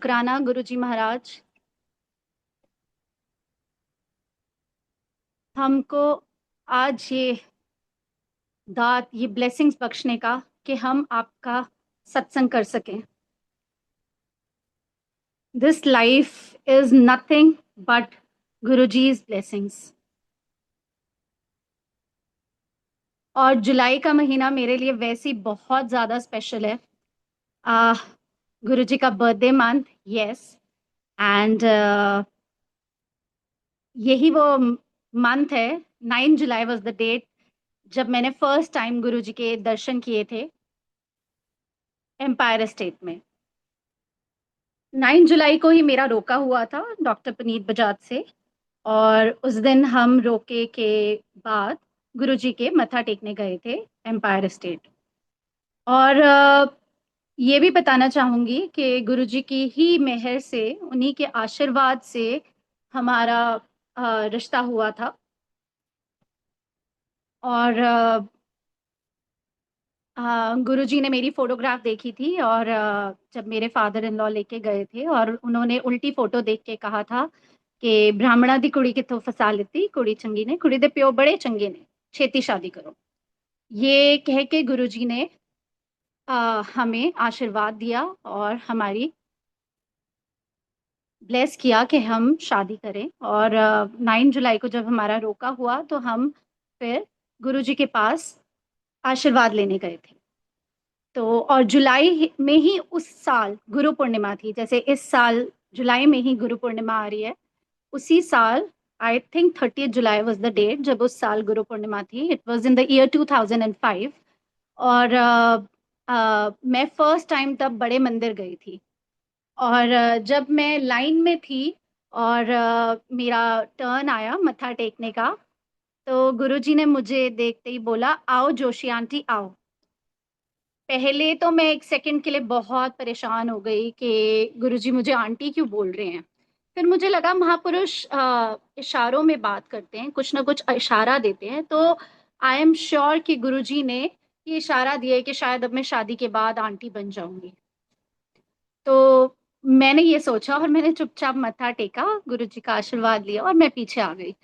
शुक्राना गुरुजी महाराज। हमको आज ये दात ये ब्लेसिंग्स बख्शने का कि हम आपका सत्संग कर सकें। This life is nothing but Guruji's blessings. और जुलाई का महीना मेरे लिए वैसे ही बहुत ज़्यादा स्पेशल है। आ, गुरुजी का बर्थडे मंथ, यस। एंड यही वो मंथ है। 9 जुलाई वॉज द डेट जब मैंने फर्स्ट टाइम गुरुजी के दर्शन किए थे एम्पायर स्टेट में। 9 जुलाई को ही मेरा रोका हुआ था डॉक्टर पुनीत बजाज से। और उस दिन हम रोके के बाद गुरुजी के मत्था टेकने गए थे एम्पायर स्टेट। और ये भी बताना चाहूंगी कि गुरुजी की ही मेहर से, उन्हीं के आशीर्वाद से हमारा रिश्ता हुआ था। और गुरुजी ने मेरी फोटोग्राफ देखी थी। और जब मेरे फादर इन लॉ लेके गए थे और उन्होंने उल्टी फोटो देख के कहा था कि ब्राह्मणा दी कुड़ी कित्थों फसा लेती, कुड़ी चंगी ने, कुड़ी दे प्यो बड़े चंगे ने, छेती शादी करो। ये कह के गुरुजी ने हमें आशीर्वाद दिया और हमारी ब्लेस किया कि हम शादी करें। और 9 जुलाई को जब हमारा रोका हुआ तो हम फिर गुरुजी के पास आशीर्वाद लेने गए थे। तो और जुलाई में ही उस साल गुरु पूर्णिमा थी, जैसे इस साल जुलाई में ही गुरु पूर्णिमा आ रही है। उसी साल I think 30 July was the date जब उस साल गुरु पूर्णिमा थी। It was in the year 2005। और मैं फर्स्ट टाइम तब बड़े मंदिर गई थी। और जब मैं लाइन में थी और मेरा टर्न आया मत्था टेकने का, तो गुरुजी ने मुझे देखते ही बोला, आओ जोशी आंटी आओ। पहले तो मैं एक सेकंड के लिए बहुत परेशान हो गई कि गुरुजी मुझे आंटी क्यों बोल रहे हैं। फिर मुझे लगा महापुरुष इशारों में बात करते हैं, कुछ ना कुछ इशारा देते हैं। तो आई एम श्योर कि गुरुजी ने ये इशारा दिया है कि शायद अब मैं शादी के बाद आंटी बन जाऊंगी। तो मैंने ये सोचा और मैंने चुपचाप मत्था टेका, गुरुजी का आशीर्वाद लिया और मैं पीछे आ गई।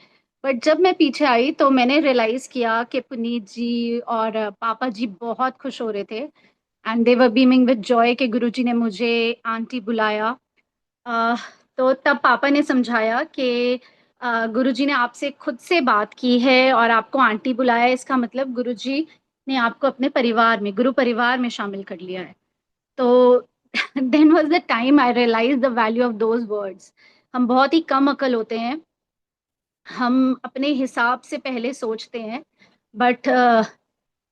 बट जब मैं पीछे आई तो मैंने रियलाइज किया कि पुनीत जी और पापा जी बहुत खुश हो रहे थे and they were beaming with Joy कि गुरुजी ने मुझे आंटी बुलाया। अह, तो तब पापा ने समझाया कि गुरुजी ने आपसे खुद से बात की है और आपको आंटी बुलाया है, इसका मतलब गुरुजी ने आपको अपने परिवार में, गुरु परिवार में शामिल कर लिया है। तो then was the time I realise the value of those words. हम बहुत ही कम अकल होते हैं, हम अपने हिसाब से पहले सोचते हैं। बट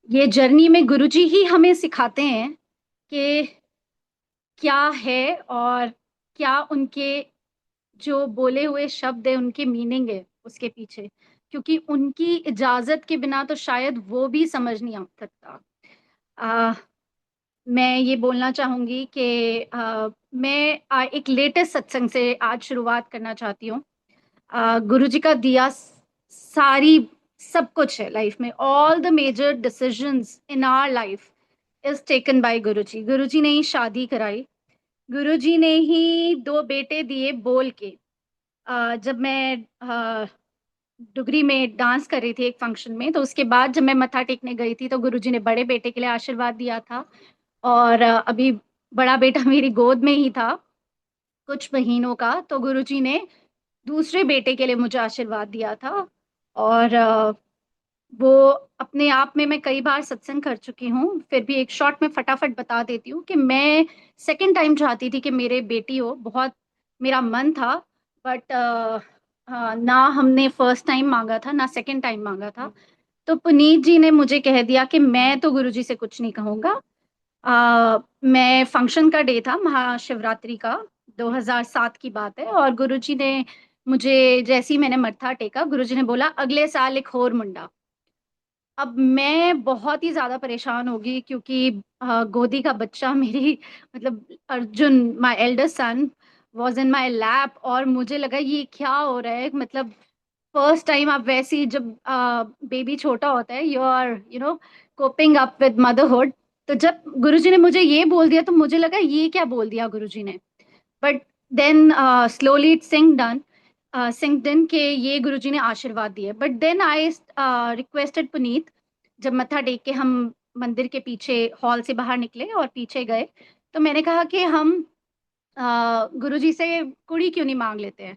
ये जर्नी में गुरुजी ही हमें सिखाते हैं कि क्या है और क्या उनके जो बोले हुए शब्द है उनके मीनिंग है उसके पीछे। क्योंकि उनकी इजाजत के बिना तो शायद वो भी समझ नहीं आ सकता। आ, मैं ये बोलना चाहूंगी कि मैं एक लेटेस्ट सत्संग से आज शुरुआत करना चाहती हूँ। गुरुजी का दिया सारी सब कुछ है लाइफ में। All the major decisions in our life is taken by Guruji. Guruji ने ही शादी कराई, गुरुजी ने ही दो बेटे दिए बोल के। जब मैं डुगरी में डांस कर रही थी एक फंक्शन में, तो उसके बाद जब मैं मत्था टेकने गई थी तो गुरुजी ने बड़े बेटे के लिए आशीर्वाद दिया था। और अभी बड़ा बेटा मेरी गोद में ही था कुछ महीनों का, तो गुरुजी ने दूसरे बेटे के लिए मुझे आशीर्वाद दिया था। और वो अपने आप में मैं कई बार सत्संग कर चुकी हूँ, फिर भी एक शॉर्ट में फटाफट बता देती हूँ कि मैं सेकंड टाइम चाहती थी कि मेरे बेटी हो, बहुत मेरा मन था। बट ना हमने फर्स्ट टाइम मांगा था ना सेकंड टाइम मांगा था। तो पुनीत जी ने मुझे कह दिया कि मैं तो गुरुजी से कुछ नहीं कहूँगा। मैं फंक्शन का डे था महाशिवरात्रि का, 2007 की बात है। और गुरुजी ने मुझे जैसे ही मैंने मत्था टेका, गुरुजी ने बोला अगले साल एक और मुंडा। अब मैं बहुत ही ज्यादा परेशान होगी क्योंकि गोदी का बच्चा मेरी मतलब Arjun my eldest son was in my lap. और मुझे लगा ये क्या हो रहा है, मतलब फर्स्ट टाइम आप वैसे ही जब बेबी छोटा होता है, you are coping up with motherhood. तो जब गुरुजी ने मुझे ये बोल दिया तो मुझे लगा ये क्या बोल दिया गुरुजी ने। But then slowly it sinked in के ये गुरुजी ने आशीर्वाद दिए। But then I requested Puneet, जब मत्था टेक के हम मंदिर के पीछे हॉल से बाहर निकले और पीछे गए, तो मैंने कहा कि हम गुरुजी से कुड़ी क्यों नहीं मांग लेते हैं।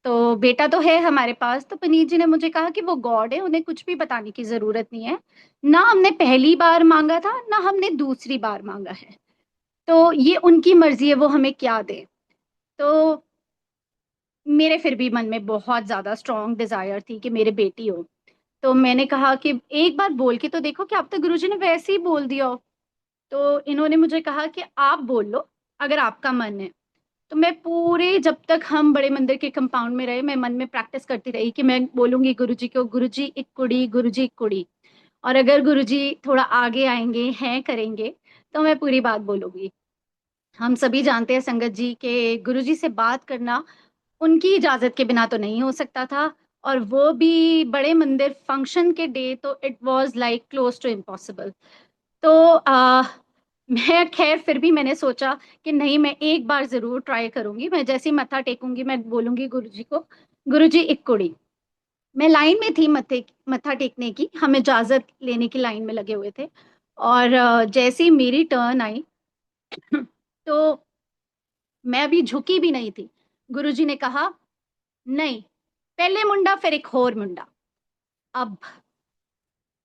तो बेटा तो है हमारे पास। तो पुनीत जी ने मुझे कहा कि वो गॉड है, उन्हें कुछ भी बताने की जरूरत नहीं है। ना हमने पहली बार मांगा था, ना हमने दूसरी बार मांगा है। तो ये उनकी मर्जी है, वो हमें क्या दे। तो मेरे फिर भी मन में बहुत ज्यादा स्ट्रॉन्ग डिजायर थी कि मेरे बेटी हो। तो मैंने कहा कि एक बार बोल के तो देखो, कि अब तो गुरुजी ने वैसे ही बोल दिया हो। तो इन्होंने मुझे कहा कि आप बोल लो, अगर आपका मन है। तो मैं पूरे, जब तक हम बड़े मंदिर के कंपाउंड में रहे, मैं मन में प्रैक्टिस करती रही कि मैं बोलूंगी गुरुजी को, गुरुजी एक कुड़ी, गुरुजी एक कुड़ी। और अगर गुरुजी थोड़ा आगे आएंगे हैं करेंगे, तो मैं पूरी बात बोलूंगी। हम सभी जानते हैं संगत जी के गुरुजी से बात करना उनकी इजाजत के बिना तो नहीं हो सकता था। और वो भी बड़े मंदिर फंक्शन के डे, तो it was like close to impossible. तो मैं खैर फिर भी मैंने सोचा कि नहीं, मैं एक बार जरूर ट्राई करूंगी। मैं जैसे ही मत्था टेकूंगी, मैं बोलूंगी गुरुजी को, गुरुजी एक कुड़ी। मैं लाइन में थी मत्था टेकने की, हम इजाजत लेने की लाइन में लगे हुए थे। और जैसे ही मेरी टर्न आई, तो मैं अभी झुकी भी नहीं थी, गुरुजी ने कहा, नहीं, पहले मुंडा फिर एक और मुंडा। अब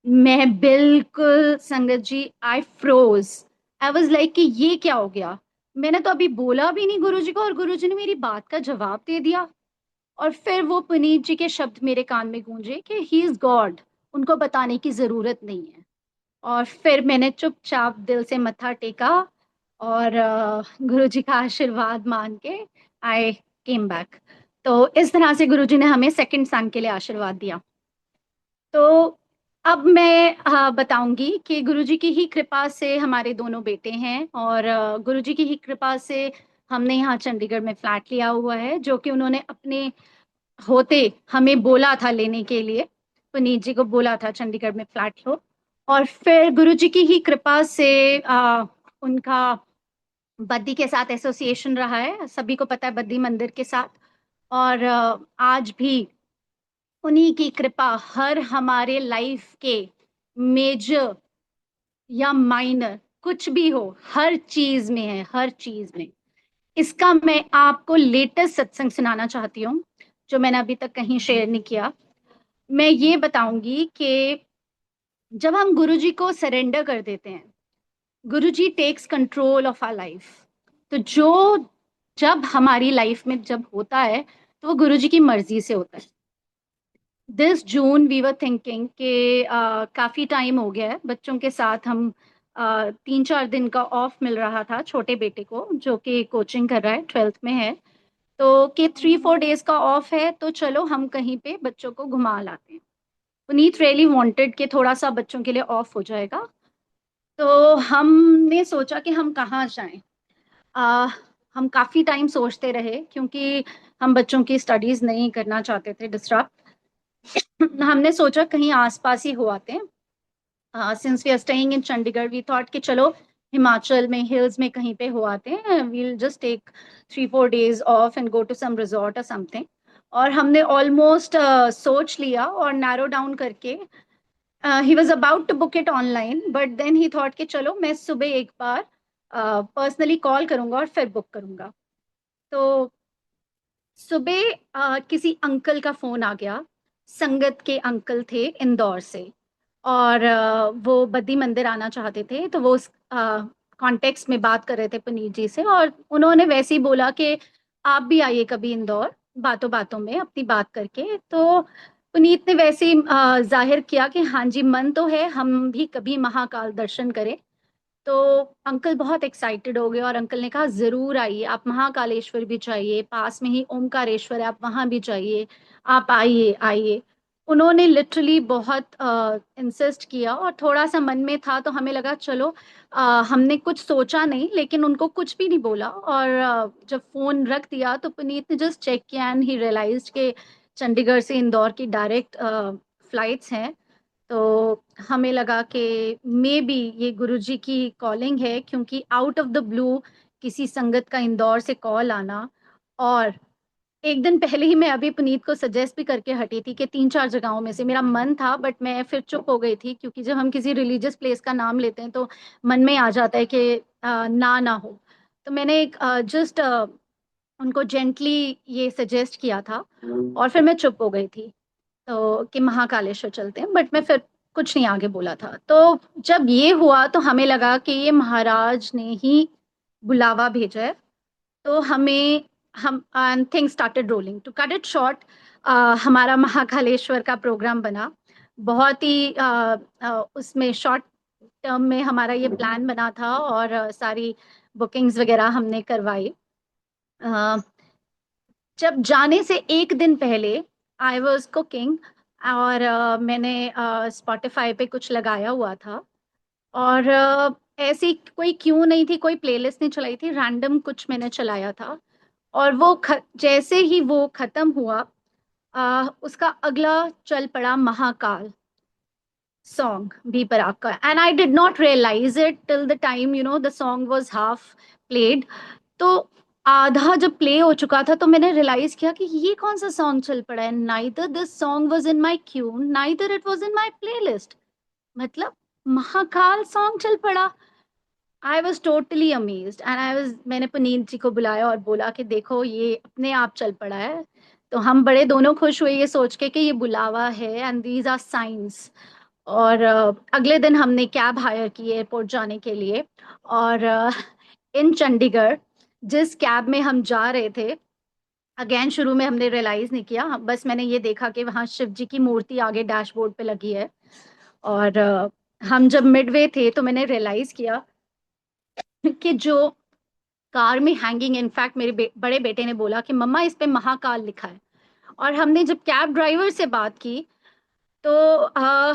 मैं बिल्कुल संगत जी, आई फ्रोज। आई वाज लाइक कि ये क्या हो गया। मैंने तो अभी बोला भी नहीं गुरुजी को, और गुरुजी ने मेरी बात का जवाब दे दिया। और फिर वो पुनीत जी के शब्द मेरे कान में गूंजे कि ही इज गॉड, उनको बताने की जरूरत नहीं है। और फिर मैंने चुपचाप दिल से मत्था टेका, और गुरुजी का आशीर्वाद मान के आई केम बैक। तो इस तरह से गुरुजी ने हमें सेकंड सन के लिए आशीर्वाद दिया। तो अब मैं बताऊंगी कि गुरुजी की ही कृपा से हमारे दोनों बेटे हैं, और गुरुजी की ही कृपा से हमने यहाँ चंडीगढ़ में फ्लैट लिया हुआ है, जो कि उन्होंने अपने होते हमें बोला था लेने के लिए। पुनीत जी को बोला था चंडीगढ़ में फ्लैट लो। और फिर गुरुजी की ही कृपा से उनका बद्दी के साथ एसोसिएशन रहा है, सभी को पता है, बद्दी मंदिर के साथ। और आज भी उन्हीं की कृपा हर हमारे लाइफ के मेजर या माइनर कुछ भी हो, हर चीज में है, हर चीज में। इसका मैं आपको लेटेस्ट सत्संग सुनाना चाहती हूँ, जो मैंने अभी तक कहीं शेयर नहीं किया। मैं ये बताऊंगी कि जब हम गुरुजी को सरेंडर कर देते हैं, Guruji takes control of our life. तो जो जब हमारी लाइफ में जब होता है, तो वो गुरुजी की मर्जी से होता है। This June we were thinking कि काफी टाइम हो गया है बच्चों के साथ, हम 3-4 दिन का ऑफ मिल रहा था छोटे बेटे को, जो कि कोचिंग कर रहा है, 12th में है। तो कि 3-4 डेज का ऑफ है, तो चलो हम कहीं पे बच्चों को घुमा लाते हैं। पुनीत रियली वांटेड कि थोड़ा सा बच्चों के लिए ऑफ हो जाएगा। तो हमने सोचा कि हम कहाँ जाएं। आ, हम काफी टाइम सोचते रहे, क्योंकि हम बच्चों की स्टडीज नहीं करना चाहते थे डिस्टर्ब। हमने सोचा कहीं आसपास ही हो आते हैं। Since we are staying in Chandigarh, we thought कि चलो हिमाचल में हिल्स में कहीं पे हो आते हैं, we'll just take 3-4 days off and go to some resort और समथिंग। और हमने ऑलमोस्ट सोच लिया और नैरो डाउन करके, he was about to book it online, but then he thought कि चलो मैं सुबह एक बार पर्सनली कॉल करूंगा और फिर बुक करूंगा। तो सुबह किसी अंकल का फोन आ गया। संगत के अंकल थे इंदौर से, और वो बद्दी मंदिर आना चाहते थे। तो वो उस कॉन्टेक्स्ट में बात कर रहे थे पुनीत जी से, और उन्होंने वैसे ही बोला कि आप भी आइए कभी इंदौर, बातों बातों में अपनी बात करके। तो पुनीत ने वैसे ही जाहिर किया कि हाँ जी, मन तो है, हम भी कभी महाकाल दर्शन करें। तो अंकल बहुत एक्साइटेड हो गए, और अंकल ने कहा जरूर आइए, आप महाकालेश्वर भी जाइए, पास में ही ओमकारेश्वर है, आप वहां भी जाइए, आप आइए आइए। उन्होंने लिटरली बहुत इंसिस्ट किया, और थोड़ा सा मन में था, तो हमें लगा चलो। हमने कुछ सोचा नहीं, लेकिन उनको कुछ भी नहीं बोला। और जब फोन रख दिया, तो पुनीत ने जस्ट चेक किया एंड ही रियलाइज्ड के चंडीगढ़ से इंदौर की डायरेक्ट फ्लाइट्स हैं। तो हमें लगा कि मे बी ये गुरुजी की कॉलिंग है, क्योंकि आउट ऑफ द ब्लू किसी संगत का इंदौर से कॉल आना। और एक दिन पहले ही मैं अभी पुनीत को सजेस्ट भी करके हटी थी कि 3-4 जगहों में से मेरा मन था, बट मैं फिर चुप हो गई थी, क्योंकि जब हम किसी रिलीजियस प्लेस का नाम लेते हैं तो मन में आ जाता है कि ना ना हो। तो मैंने एक जस्ट उनको जेंटली ये सजेस्ट किया था, और फिर मैं चुप हो गई थी। तो कि महाकालेश्वर चलते हैं, बट मैं फिर कुछ नहीं आगे बोला था। तो जब ये हुआ तो हमें लगा कि ये महाराज ने ही बुलावा भेजा है। तो हमें हम thing started rolling. To cut it short, हमारा महाकालेश्वर का प्रोग्राम बना। बहुत ही उसमें शॉर्ट टर्म में हमारा ये प्लान बना था, और सारी बुकिंग्स वगैरह हमने करवाई। अ, जब जाने से एक दिन पहले आई वॉज कुकिंग, और मैंने स्पॉटिफाई पे कुछ लगाया हुआ था, और ऐसी कोई क्यों नहीं थी, कोई प्लेलिस्ट नहीं चलाई थी, रैंडम कुछ मैंने चलाया था। और जैसे ही वो खत्म हुआ, उसका अगला चल पड़ा महाकाल सॉन्ग बी पराग का। And I did not realise it till the time the song was half played. तो आधा जब प्ले हो चुका था तो मैंने रियलाइज किया कि ये कौन सा सॉन्ग चल पड़ा है। Neither this song was in my Q, neither it was in my playlist. मतलब महाकाल सॉन्ग चल पड़ा। I was totally amazed, and मैंने पुनीत जी को बुलाया और बोला कि देखो ये अपने आप चल पड़ा है। तो हम बड़े दोनों खुश हुए ये सोच के कि ये बुलावा है, एंड दीज आर साइंस। और अगले दिन हमने कैब हायर की एयरपोर्ट जाने के लिए। और इन चंडीगढ़ जिस कैब में हम जा रहे थे, अगेन शुरू में हमने रियलाइज नहीं किया, बस मैंने ये देखा कि वहाँ शिव जी की मूर्ति आगे डैशबोर्ड पे लगी है। और हम जब मिडवे थे तो मैंने रियलाइज किया कि जो कार में हैंगिंग, इनफैक्ट मेरे बड़े बेटे ने बोला कि मम्मा इस पे महाकाल लिखा है। और हमने जब कैब ड्राइवर से बात की तो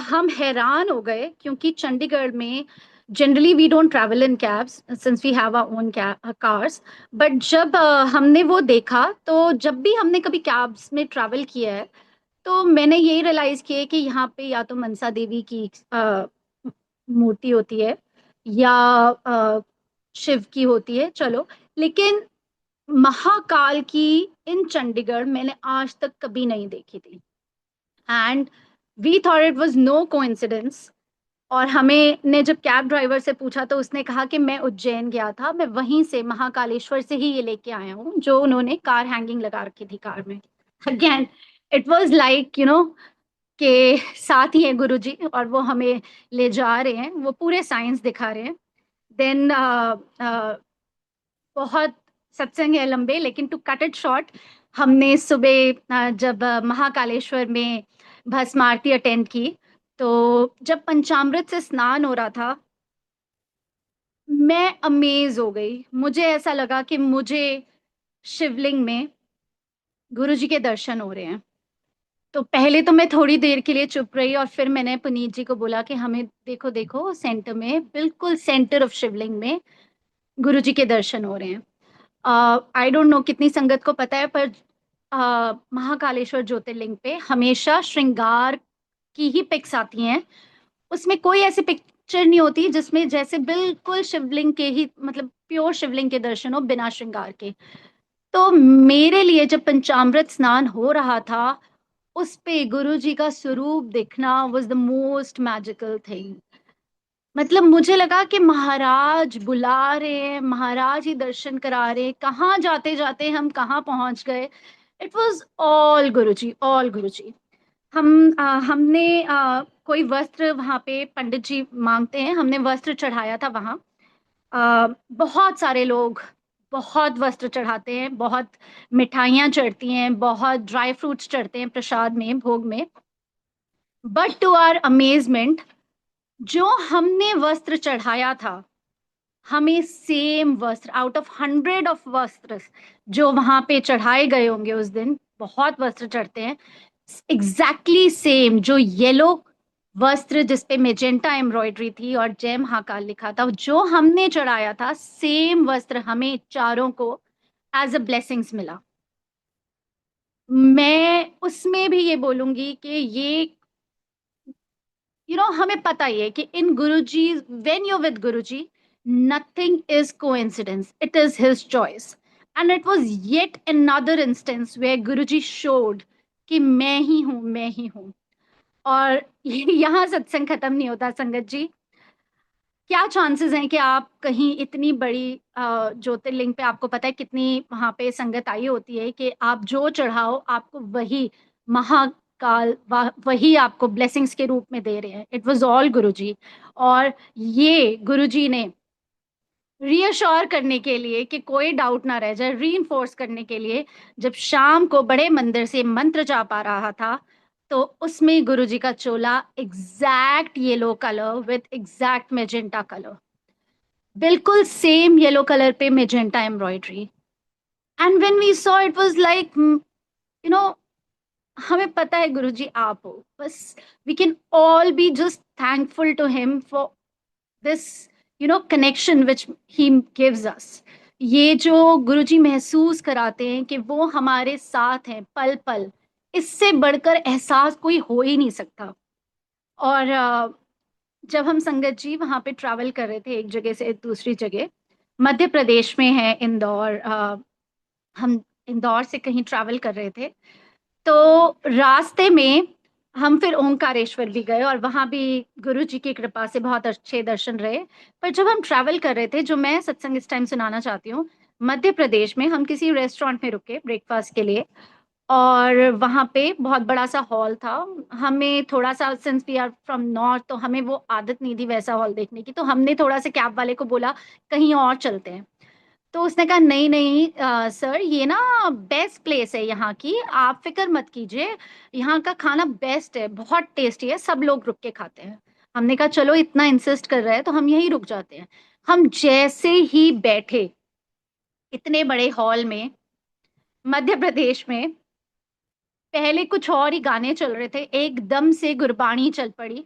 हम हैरान हो गए, क्योंकि चंडीगढ़ में generally we don't travel in cabs since we have our own cars. But जब हमने वो देखा, तो जब भी हमने कभी कैब्स में ट्रैवल किया है तो मैंने यही रियलाइज किया कि यहाँ पे या तो मनसा देवी की मूर्ति होती है, या शिव की होती है, चलो। लेकिन महाकाल की इन चंडीगढ़ मैंने आज तक कभी नहीं देखी थी। And we thought it was no coincidence. और हमें ने जब कैब ड्राइवर से पूछा तो उसने कहा कि मैं उज्जैन गया था, मैं वहीं से महाकालेश्वर से ही ये लेके आया हूँ, जो उन्होंने कार हैंगिंग लगा रखी थी कार में। अगेन इट वाज लाइक के साथ ही है गुरु जी, और वो हमें ले जा रहे हैं, वो पूरे साइंस दिखा रहे हैं। देन बहुत सत्संग है लंबे, लेकिन टू कट इट शॉर्ट, हमने सुबह जब महाकालेश्वर में भस्म आरती अटेंड की, तो जब पंचामृत से स्नान हो रहा था, मैं अमेज हो गई। मुझे ऐसा लगा कि मुझे शिवलिंग में गुरु जी के दर्शन हो रहे हैं। तो पहले तो मैं थोड़ी देर के लिए चुप रही, और फिर मैंने पुनीत जी को बोला कि हमें देखो देखो, सेंटर में, बिल्कुल सेंटर ऑफ शिवलिंग में गुरु जी के दर्शन हो रहे हैं। आई डोंट नो कितनी संगत को पता है, पर महाकालेश्वर ज्योतिर्लिंग पे हमेशा श्रृंगार की ही पिक्स आती हैं। उसमें कोई ऐसी पिक्चर नहीं होती जिसमें जैसे बिल्कुल शिवलिंग के ही, मतलब प्योर शिवलिंग के दर्शन हो बिना श्रृंगार के। तो मेरे लिए जब पंचामृत स्नान हो रहा था, उस पे गुरु जी का स्वरूप दिखना was the most magical thing. मतलब मुझे लगा कि महाराज बुला रहे हैं, महाराज ही दर्शन करा रहे हैं, कहाँ जाते जाते हम कहाँ पहुंच गए। It was all Guruji, all Guruji. हमने कोई वस्त्र वहां पे पंडित जी मांगते हैं, हमने वस्त्र चढ़ाया था वहां। बहुत सारे लोग बहुत वस्त्र चढ़ाते हैं, बहुत मिठाइयाँ चढ़ती हैं, बहुत ड्राई फ्रूट्स चढ़ते हैं प्रसाद में, भोग में। बट टू आवर अमेजमेंट, जो हमने वस्त्र चढ़ाया था, हमें सेम वस्त्र आउट ऑफ 100 ऑफ वस्त्र जो वहां पे चढ़ाए गए होंगे उस दिन, बहुत वस्त्र चढ़ते हैं, एग्जैक्टली सेम जो येलो वस्त्र जिसपे मेजेंटा एम्ब्रॉयडरी थी और जय महाकाल लिखा था, जो हमने चढ़ाया था, सेम वस्त्र हमें चारों को एज अ ब्लेसिंग्स मिला। मैं उसमें भी ये बोलूंगी कि ये हमें पता ही है कि इन Guruji, when you with Guruji, Nothing is coincidence. It is his choice. And it was yet another instance where Guruji showed कि मैं ही हूं, मैं ही हूं. और यहाँ सत्संग खत्म नहीं होता संगत जी. क्या चांसेस हैं कि आप कहीं इतनी बड़ी ज्योतिर्लिंग पे, आपको पता है कितनी वहां पे संगत आई होती है, कि आप जो चढ़ाओ आपको वही महाकाल वही आपको ब्लेसिंग्स के रूप में दे रहे हैं. इट वाज ऑल गुरुजी. और ये गुरुजी ने रीअश्योर करने के लिए कि कोई डाउट ना रह जाए, रीइंफोर्स करने के लिए, जब शाम को बड़े मंदिर से मंत्र जाप आ रहा था, तो उसमें गुरुजी का चोला exact yellow colour with exact magenta colour, बिल्कुल सेम येलो कलर पे magenta embroidery. And when we saw it was like, you know, हमें पता है गुरुजी आप हो, बस we can all be just thankful to him for this, connection which he gives us. ये जो गुरुजी महसूस कराते हैं कि वो हमारे साथ हैं पल पल, इससे बढ़कर एहसास कोई हो ही नहीं सकता. और जब हम संगत जी वहां पे ट्रैवल कर रहे थे एक जगह से दूसरी जगह, मध्य प्रदेश में है इंदौर, हम इंदौर से कहीं ट्रैवल कर रहे थे, तो रास्ते में हम फिर ओंकारेश्वर भी गए और वहां भी गुरु जी की कृपा से बहुत अच्छे दर्शन रहे. पर जब हम ट्रैवल कर रहे थे, जो मैं सत्संग इस टाइम सुनाना चाहती हूँ, मध्य प्रदेश में हम किसी रेस्टोरेंट में रुके ब्रेकफास्ट के लिए, और वहां पे बहुत बड़ा सा हॉल था. हमें थोड़ा सा, since we are from north, तो हमें वो आदत नहीं थी वैसा हॉल देखने की, तो हमने थोड़ा सा कैब वाले को बोला कहीं और चलते हैं. तो उसने कहा नहीं नहीं सर, ये ना बेस्ट प्लेस है यहाँ की, आप फिक्र मत कीजिए, यहाँ का खाना बेस्ट है, बहुत टेस्टी है, सब लोग रुक के खाते हैं. हमने कहा चलो इतना इंसिस्ट कर रहे हैं तो हम यहीं रुक जाते हैं. हम जैसे ही बैठे इतने बड़े हॉल में मध्य प्रदेश में, पहले कुछ और ही गाने चल रहे थे, एकदम से गुरबाणी चल पड़ी,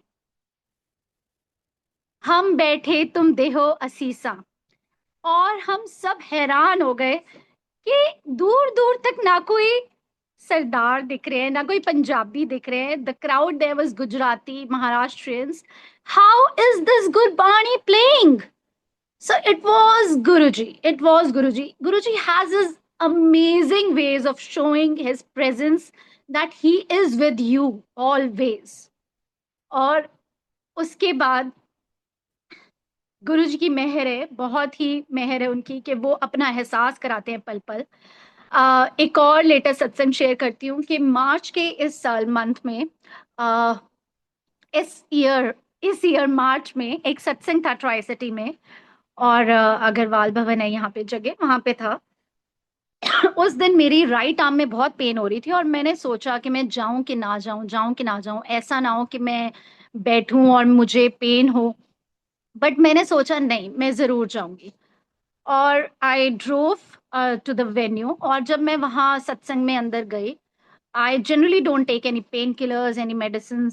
हम बैठे तुम देहो असीसा. और हम सब हैरान हो गए कि दूर दूर तक ना कोई सरदार दिख रहे हैं, ना कोई पंजाबी दिख रहे हैं. The crowd there was Gujarati, Maharashtrians. How is this Gurbani playing? So it was Guruji. It was Guruji. Guruji has his amazing ways of showing his presence, that he is with you always. और उसके बाद गुरु जी की मेहर है, बहुत ही मेहर है उनकी, कि वो अपना एहसास कराते हैं पल पल. एक और लेटेस्ट सत्संग शेयर करती हूँ कि मार्च के इस साल मंथ में, आ, इस ईयर मार्च में एक सत्संग था ट्राई सिटी में, और अग्रवाल भवन है यहाँ पे जगह, वहां पे था. उस दिन मेरी राइट आर्म में बहुत पेन हो रही थी, और मैंने सोचा कि मैं जाऊं कि ना जाऊं, जाऊं कि ना जाऊं, ऐसा ना हो कि मैं बैठूं और मुझे पेन हो. बट मैंने सोचा नहीं, मैं जरूर जाऊंगी. और I drove to the venue. और जब मैं वहाँ सत्संग में अंदर गई, I generally don't take any painkillers, any medicine.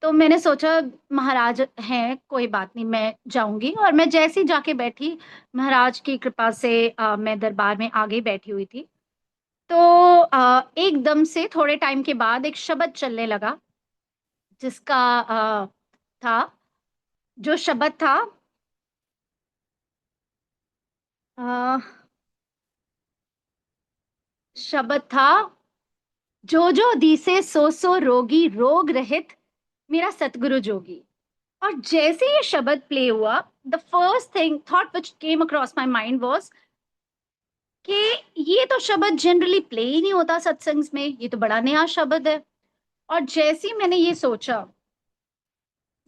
तो मैंने सोचा महाराज हैं, कोई बात नहीं, मैं जाऊंगी. और मैं जैसे ही जाके बैठी, महाराज की कृपा से मैं दरबार में आगे बैठी हुई थी. तो एकदम से थोड़े टाइम के बाद एक शब्द चलने लगा, जिसका था, जो शब्द था, अ, शब्द था, जो जो दिसे सो सो रोगी, रोग रहित मेरा सतगुरु जोगी. और जैसे ये शब्द प्ले हुआ, the first thing thought which came across my mind was कि ये तो शब्द जनरली प्ले ही नहीं होता सत्संग में, ये तो बड़ा नया शब्द है. और जैसे ही मैंने ये सोचा,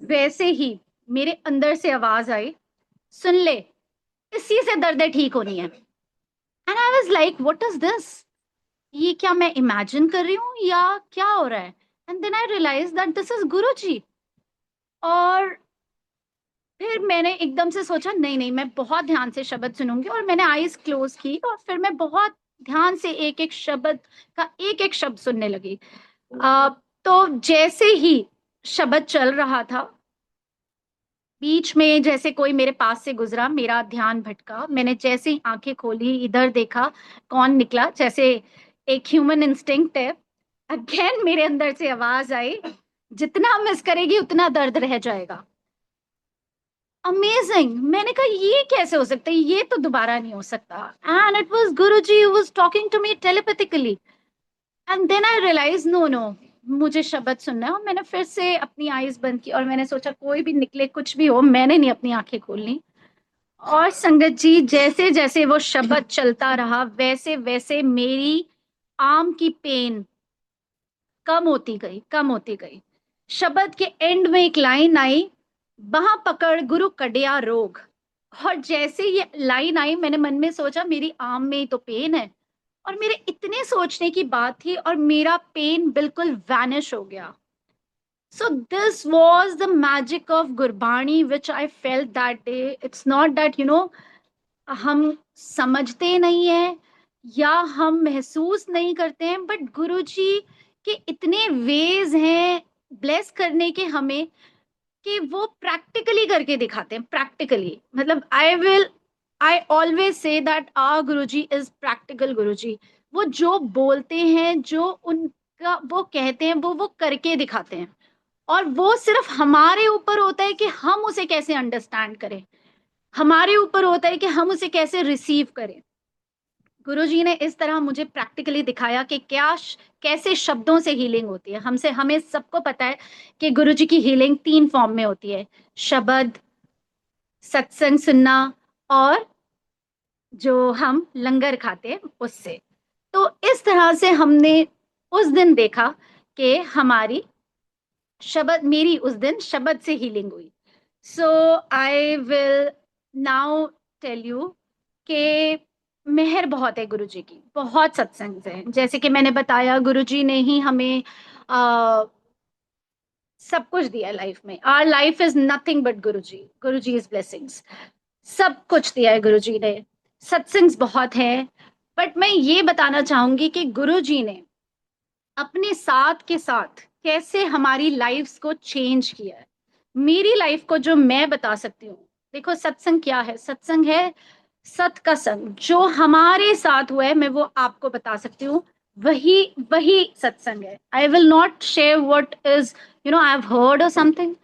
वैसे ही मेरे अंदर से आवाज आई, सुन ले, इसी से दर्द ठीक होनी है. And I was like what is this? ये क्या मैं इमेजिन कर रही हूँ या क्या हो रहा है? And then I realise that this is Guruji. और फिर मैंने एकदम से सोचा नहीं नहीं, मैं बहुत ध्यान से शब्द सुनूंगी. और मैंने आईज क्लोज की, और फिर मैं बहुत ध्यान से एक एक शब्द का एक एक शब्द सुनने लगी. तो जैसे ही शब्द चल रहा था, बीच में जैसे कोई मेरे पास से गुजरा, मेरा ध्यान भटका. मैंने जैसे ही आंखें खोली, इधर देखा, कौन निकला, जैसे एक ह्यूमन इंस्टिंक्ट है, अगेन मेरे अंदर से आवाज आई, जितना मिस करेगी उतना दर्द रह जाएगा. अमेजिंग। मैंने कहा ये कैसे हो सकता है, ये तो दोबारा नहीं हो सकता। And it was Guruji who was talking to me telepathically. And then I realize no no, मुझे शब्द सुनना है। और मैंने फिर से अपनी आईज बंद की और मैंने सोचा कोई भी निकले कुछ भी हो, मैंने नहीं अपनी आंखें खोलनी। और संगत जी, जैसे जैसे वो शब्द चलता रहा वैसे वैसे मेरी आर्म की पेन कम होती गई, कम होती गई। शब्द के एंड में एक लाइन आई, बाह पकड़ गुरु कड़िया रोग। और जैसे ये लाइन आई मैंने मन में सोचा मेरी आर्म में ही तो पेन है। और मेरे इतने सोचने की बात थी और मेरा पेन बिल्कुल वैनिश हो गया। So this was the magic of Gurbani which I felt that day. It's not that, हम समझते नहीं है या हम महसूस नहीं करते हैं, बट गुरुजी के इतने वेज हैं ब्लेस करने के हमें, कि वो प्रैक्टिकली करके दिखाते हैं। प्रैक्टिकली मतलब I always say that our Guruji is practical Guruji. वो जो बोलते हैं, जो उनका वो कहते हैं, वो करके दिखाते हैं। और वो सिर्फ हमारे ऊपर होता है कि हम उसे कैसे अंडरस्टैंड करें, हमारे ऊपर होता है कि हम उसे कैसे रिसीव करें। गुरुजी ने इस तरह मुझे प्रैक्टिकली दिखाया कि कैसे शब्दों से हीलिंग होती है। हमसे हमें सबको पता है कि गुरुजी की हीलिंग 3 फॉर्म में होती है, शब्द, सत्संग सुनना, और जो हम लंगर खाते हैं उससे। तो इस तरह से हमने उस दिन देखा कि हमारी शब्द, मेरी उस दिन शब्द से हीलिंग हुई। So I will now tell you कि मेहर बहुत है गुरुजी की, बहुत सत्संग है। जैसे कि मैंने बताया गुरुजी ने ही हमें आ, सब कुछ दिया लाइफ में। Our life is nothing but Guruji, Guruji is blessings. सब कुछ दिया है गुरुजी ने, सत्संग्स बहुत है। बट मैं ये बताना चाहूंगी कि गुरुजी ने अपने साथ के साथ कैसे हमारी लाइफ्स को चेंज किया है। मेरी लाइफ को जो मैं बता सकती हूँ, देखो सत्संग क्या है। सत्संग है सत का संग। जो हमारे साथ हुआ है मैं वो आपको बता सकती हूँ, वही वही सत्संग है। आई will not share what is I have heard और समथिंग,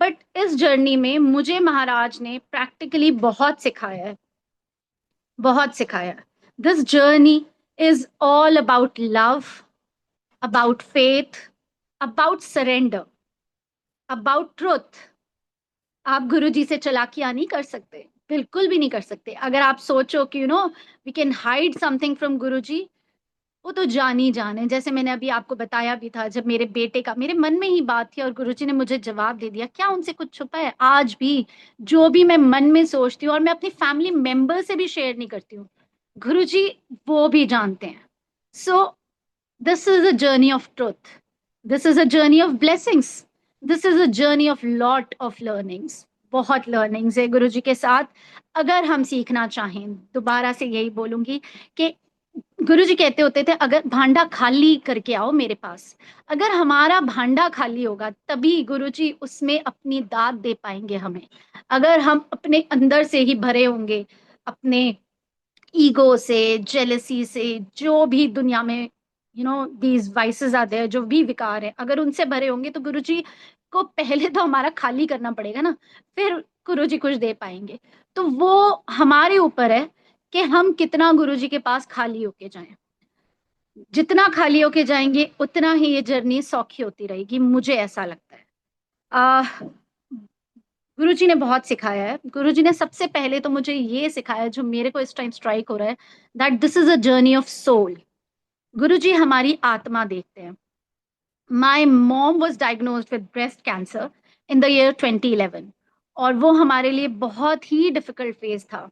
बट इस जर्नी में मुझे महाराज ने प्रैक्टिकली बहुत सिखाया है, बहुत सिखाया। This journey is all about love, about faith, about surrender, about truth। आप गुरु जी से चालाकियां नहीं कर सकते, बिल्कुल भी नहीं कर सकते। अगर आप सोचो कि we can hide something from Guru ji, वो तो जान ही जान है। जैसे मैंने अभी आपको बताया भी था, जब मेरे बेटे का मेरे मन में ही बात थी और गुरुजी ने मुझे जवाब दे दिया, क्या उनसे कुछ छुपा है? आज भी जो भी मैं मन में सोचती हूँ और मैं अपनी फैमिली मेंबर से भी शेयर नहीं करती हूँ, गुरुजी वो भी जानते हैं। सो this is a journey of truth. This is a journey of blessings. This is a journey of lot of learnings. बहुत learnings है गुरु जी के साथ। अगर हम सीखना चाहें, दोबारा से यही बोलूंगी कि गुरु जी कहते होते थे, अगर भांडा खाली करके आओ मेरे पास। अगर हमारा भांडा खाली होगा तभी गुरु जी उसमें अपनी दाद दे पाएंगे हमें। अगर हम अपने अंदर से ही भरे होंगे, अपने ईगो से, जेलसी से, जो भी दुनिया में दीज वाइसेस आते हैं, जो भी विकार है, अगर उनसे भरे होंगे तो गुरुजी को पहले तो हमारा खाली करना पड़ेगा ना, फिर गुरुजी कुछ दे पाएंगे। तो वो हमारे ऊपर है कि हम कितना गुरुजी के पास खाली होके जाएं। जितना खाली होके जाएंगे उतना ही ये जर्नी सौखी होती रहेगी, मुझे ऐसा लगता है। आ, गुरुजी ने बहुत सिखाया है। गुरुजी ने सबसे पहले तो मुझे ये सिखाया, जो मेरे को इस टाइम स्ट्राइक हो रहा है, that this is a journey of soul. Guruji हमारी आत्मा देखते हैं। My mom was diagnosed with breast cancer in the year 2011, और वो हमारे लिए बहुत ही डिफिकल्ट फेज था।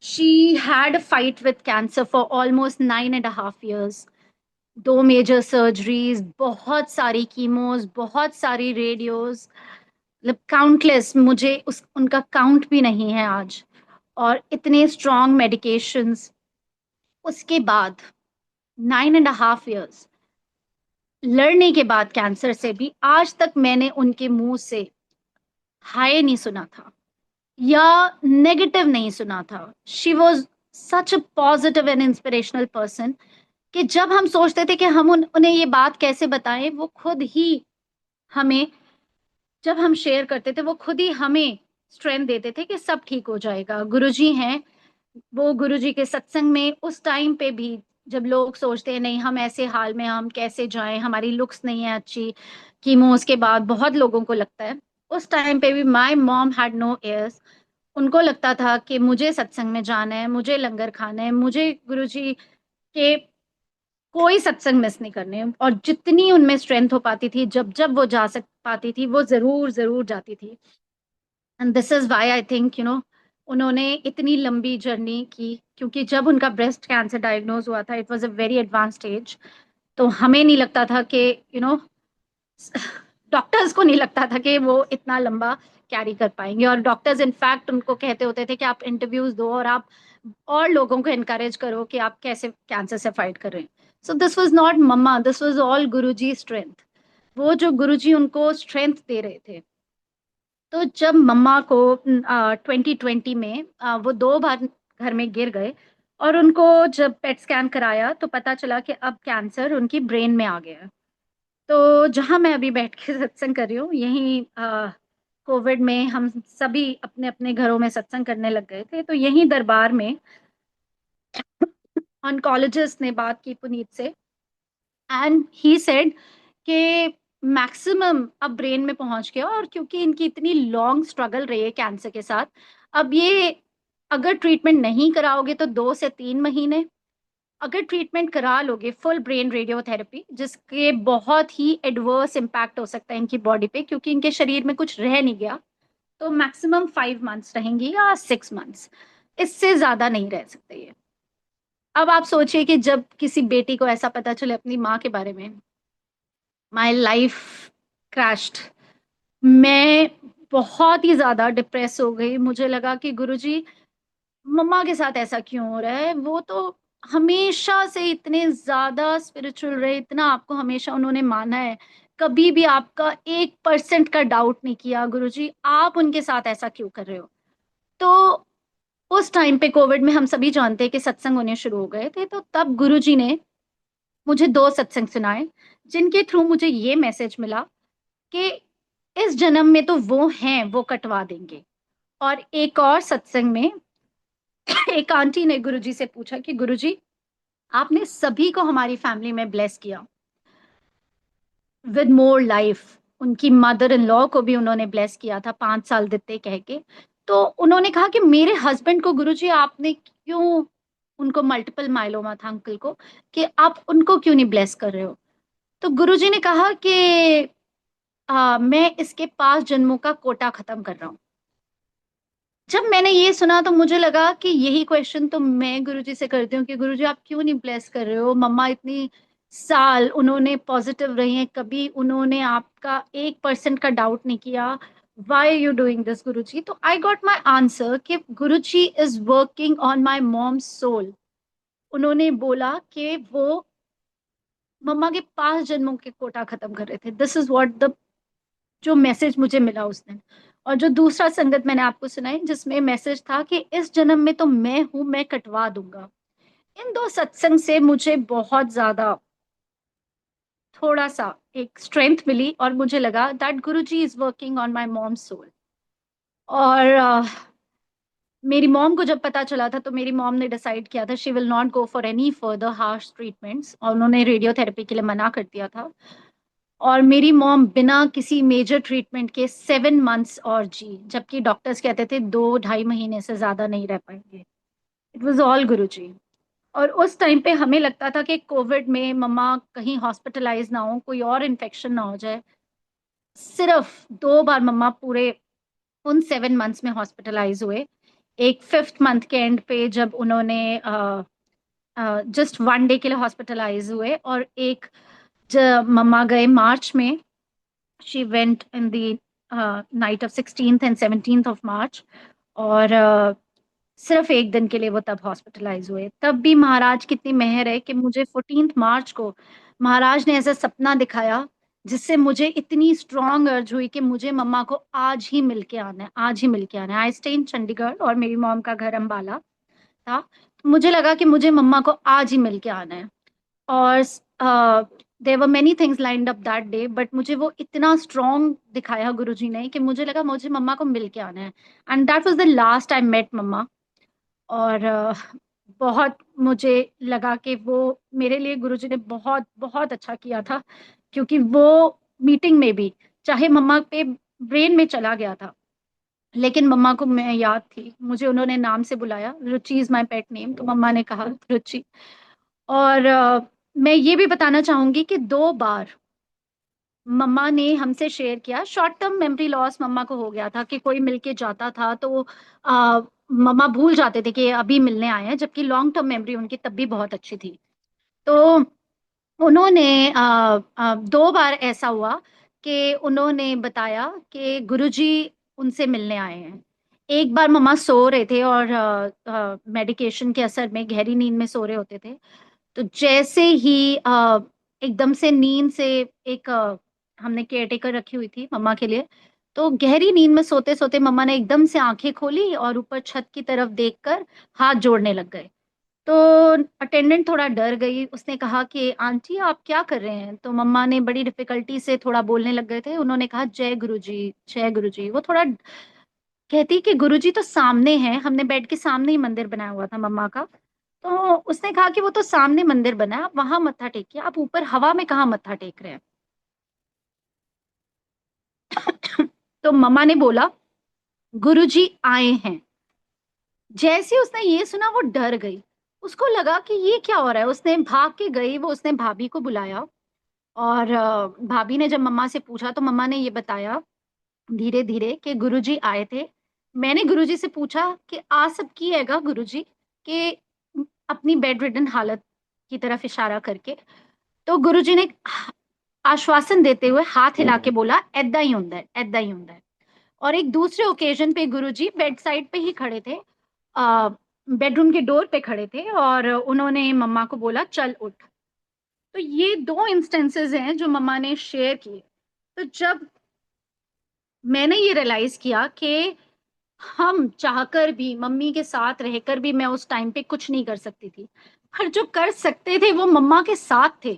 She had a fight with cancer for almost 9.5 years। 2 major surgeries, बहुत सारी कीमोज, बहुत सारी रेडियोज, मतलब काउंटलेस, मुझे उस उनका काउंट भी नहीं है आज। और इतने स्ट्रॉन्ग मेडिकेशंस। उसके बाद 9.5 years लड़ने के बाद कैंसर से भी आज तक मैंने उनके मुंह से हाय नहीं सुना था या नेगेटिव नहीं सुना था। She was such a positive and inspirational person कि जब हम सोचते थे कि हम उन्हें ये बात कैसे बताएं, वो खुद ही हमें, जब हम शेयर करते थे वो खुद ही हमें स्ट्रेंथ देते थे कि सब ठीक हो जाएगा, गुरुजी हैं। वो गुरुजी के सत्संग में उस टाइम पे भी, जब लोग सोचते हैं नहीं हम ऐसे हाल में हम कैसे जाएं, हमारी लुक्स नहीं है अच्छी, कीमोस के बाद बहुत लोगों को लगता है, उस टाइम पे भी my mom had no airs. उनको लगता था कि मुझे सत्संग में जाना है, मुझे लंगर खाना है, मुझे गुरुजी के कोई सत्संग मिस नहीं करने हैं। और जितनी उनमें स्ट्रेंथ हो पाती थी, जब जब वो जा सक पाती थी, वो जरूर जरूर जाती थी। And this is why I think उन्होंने इतनी लंबी जर्नी की, क्योंकि जब उनका ब्रेस्ट कैंसर डायग्नोज हुआ था, it was a very advance stage. तो हमें नहीं लगता था कि यू नो डॉक्टर्स को नहीं लगता था कि वो इतना लंबा कैरी कर पाएंगे। और डॉक्टर्स इनफैक्ट उनको कहते होते थे कि आप इंटरव्यूज दो और आप और लोगों को इनकरेज करो कि आप कैसे कैंसर से फाइट कर रहे हैं। So this was not mama, this was all Guruji strength. वो जो गुरुजी उनको स्ट्रेंथ दे रहे थे। तो जब मम्मा को 2020 में वो 2 बार घर में गिर गए, और उनको जब पेट स्कैन कराया तो पता चला कि अब कैंसर उनकी ब्रेन में आ गया है। तो जहां मैं अभी बैठ के सत्संग कर रही हूँ, यहीं कोविड में हम सभी अपने अपने घरों में सत्संग करने लग गए थे, तो यहीं दरबार में ऑन्कोलॉजिस्ट ने बात की पुनीत से। एंड ही सेड कि मैक्सिमम अब ब्रेन में पहुंच गया, और क्योंकि इनकी इतनी लॉन्ग स्ट्रगल रही है कैंसर के साथ, अब ये अगर ट्रीटमेंट नहीं कराओगे तो 2 से 3 महीने, अगर ट्रीटमेंट करा लोगे फुल ब्रेन रेडियोथेरेपी, जिसके बहुत ही एडवर्स इम्पैक्ट हो सकता है इनकी बॉडी पे, क्योंकि इनके शरीर में कुछ रह नहीं गया, तो मैक्सिमम 5 मंथ्स रहेंगी या 6 मंथ्स, इससे ज्यादा नहीं रह सकते ये। अब आप सोचिए कि जब किसी बेटी को ऐसा पता चले अपनी माँ के बारे में, माई लाइफ क्रैश्ड। मैं बहुत ही ज्यादा डिप्रेस हो गई। मुझे लगा कि गुरुजी, मम्मा के साथ ऐसा क्यों हो रहा है? वो तो हमेशा से इतने ज्यादा स्पिरिचुअल रहे, इतना आपको हमेशा उन्होंने माना है, कभी भी आपका 1% का डाउट नहीं किया। गुरुजी आप उनके साथ ऐसा क्यों कर रहे हो? तो उस टाइम पे कोविड में हम सभी जानते हैं कि सत्संग होने शुरू हो गए थे, तो तब गुरुजी ने मुझे 2 सत्संग सुनाए, जिनके थ्रू मुझे ये मैसेज मिला कि इस जन्म में तो वो हैं, वो कटवा देंगे। और एक और सत्संग में एक आंटी ने गुरुजी से पूछा कि गुरुजी, आपने सभी को हमारी फैमिली में ब्लेस किया विद मोर लाइफ। उनकी मदर इन लॉ को भी उन्होंने ब्लेस किया था 5 साल देते कह के। तो उन्होंने कहा कि मेरे हस्बैंड को गुरुजी आपने क्यों, उनको मल्टीपल माइलोमा था अंकल को, कि आप उनको क्यों नहीं ब्लेस कर रहे हो? तो गुरुजी ने कहा कि मैं इसके 5 जन्मों का कोटा खत्म कर रहा हूँ। जब मैंने ये सुना तो मुझे लगा कि यही क्वेश्चन तो मैं गुरुजी से करती हूँ कि गुरुजी आप क्यों नहीं ब्लेस कर रहे हो? मम्मा इतनी साल उन्होंने पॉजिटिव रही हैं, कभी उन्होंने आपका 1% का डाउट नहीं किया। Why are you doing this Guruji? तो आई गॉट माई आंसर कि Guruji is working on my mom's soul. उन्होंने बोला कि वो मम्मा के 5 जन्मों के कोटा खत्म कर रहे थे। दिस इज व्हाट द जो मैसेज मुझे मिला उस दिन। और जो दूसरा संगत मैंने आपको सुनाई, जिसमें मैसेज था कि इस जन्म में तो मैं हूं, मैं कटवा दूंगा। इन 2 सत्संग से मुझे बहुत ज्यादा, थोड़ा सा एक स्ट्रेंथ मिली, और मुझे लगा that Guruji is working on my mom's soul. और मेरी मॉम को जब पता चला था, तो मेरी मॉम ने डिसाइड किया था she will not go for any further harsh treatments, और उन्होंने रेडियोथेरेपी के लिए मना कर दिया था। और मेरी मॉम बिना किसी मेजर ट्रीटमेंट के 7 मंथ्स और जी, जबकि डॉक्टर्स कहते थे 2 ढाई महीने से ज्यादा नहीं रह पाएंगे। इट वॉज ऑल गुरु जी। और उस टाइम पे हमें लगता था कि कोविड में मम्मा कहीं हॉस्पिटलाइज ना हो, कोई और इन्फेक्शन ना हो जाए। सिर्फ 2 बार मम्मा पूरे उन 7 मंथ्स में हॉस्पिटलाइज हुए। एक 5th मंथ के एंड पे जब उन्होंने जस्ट 1 डे के लिए हॉस्पिटलाइज हुए, और एक जब मम्मा गए मार्च में, she went in the night of 16th and 17th of March। और सिर्फ एक दिन के लिए वो तब हॉस्पिटलाइज हुए। तब भी महाराज कितनी मेहर है कि मुझे 14th मार्च को महाराज ने ऐसा सपना दिखाया, जिससे मुझे इतनी स्ट्रांग अर्ज हुई कि मुझे मम्मा को आज ही मिलके आना है, आज ही मिलके आना है। आई स्टे इन चंडीगढ़ और मेरी मॉम का घर अम्बाला था। तो मुझे लगा कि मुझे मम्मा को आज ही मिलके आना है। और there were many things lined up that day, but मुझे वो इतना स्ट्रॉन्ग दिखाया गुरुजी ने कि मुझे लगा मुझे मम्मा को मिल के आना है। And that was the last time met mumma. और बहुत मुझे लगा कि वो मेरे लिए गुरुजी ने बहुत बहुत अच्छा किया था, क्योंकि वो मीटिंग में भी चाहे मम्मा पे ब्रेन में चला गया था, लेकिन मम्मा को मैं याद थी, मुझे उन्होंने नाम से बुलाया, रुचि इज माय पेट नेम, तो मम्मा ने कहा रुचि। और मैं ये भी बताना चाहूंगी कि 2 बार मम्मा ने हमसे शेयर किया, शॉर्ट टर्म मेमोरी लॉस मम्मा को हो गया था कि कोई मिलके जाता था तो मम्मा भूल जाते थे कि अभी मिलने आए हैं, जबकि लॉन्ग टर्म मेमोरी उनकी तब भी बहुत अच्छी थी। तो उन्होंने 2 बार ऐसा हुआ कि उन्होंने बताया कि गुरुजी उनसे मिलने आए हैं। एक बार मम्मा सो रहे थे और मेडिकेशन के असर में गहरी नींद में सो रहे होते थे, तो जैसे ही एकदम से नींद से एक हमने केयर टेकर रखी हुई थी मम्मा के लिए, तो गहरी नींद में सोते सोते मम्मा ने एकदम से आंखें खोली और ऊपर छत की तरफ देखकर हाथ जोड़ने लग गए। तो अटेंडेंट थोड़ा डर गई, उसने कहा कि आंटी आप क्या कर रहे हैं? तो मम्मा ने बड़ी डिफिकल्टी से थोड़ा बोलने लग गए थे, उन्होंने कहा जय गुरुजी, जय गुरुजी। वो थोड़ा कहती कि गुरुजी तो सामने है, हमने बेड के सामने ही मंदिर बनाया हुआ था मम्मा का। तो उसने कहा कि वो तो सामने मंदिर बना है, आप वहां मत्था टेकिए, आप ऊपर हवा में कहाँ मत्था टेक रहे हैं? तो मम्मा ने बोला गुरुजी आए हैं। जैसे ही उसने ये सुना वो डर गई, उसको लगा कि ये क्या हो रहा है, उसने भाग के गई, वो उसने भाभी को बुलाया। और भाभी ने जब मम्मा से पूछा तो मम्मा ने ये बताया धीरे धीरे कि गुरुजी आए थे। मैंने गुरुजी से पूछा कि आ सब की हैगा गुरुजी, कि अपनी बेड रिडन हालत की तरफ इशारा करके। तो गुरुजी ने आश्वासन देते हुए हाथ हिला के बोला ऐदा ही होंदा है, ऐदा ही होंदा है। और एक दूसरे ओकेजन पे गुरुजी बेड साइड पे ही खड़े थे, बेडरूम के डोर पे खड़े थे, और उन्होंने मम्मा को बोला चल उठ। तो ये 2 इंस्टेंसेस हैं जो मम्मा ने शेयर किए। तो जब मैंने ये रियलाइज किया कि हम चाहकर भी, मम्मी के साथ रहकर भी मैं उस टाइम पे कुछ नहीं कर सकती थी, पर जो कर सकते थे वो मम्मा के साथ थे।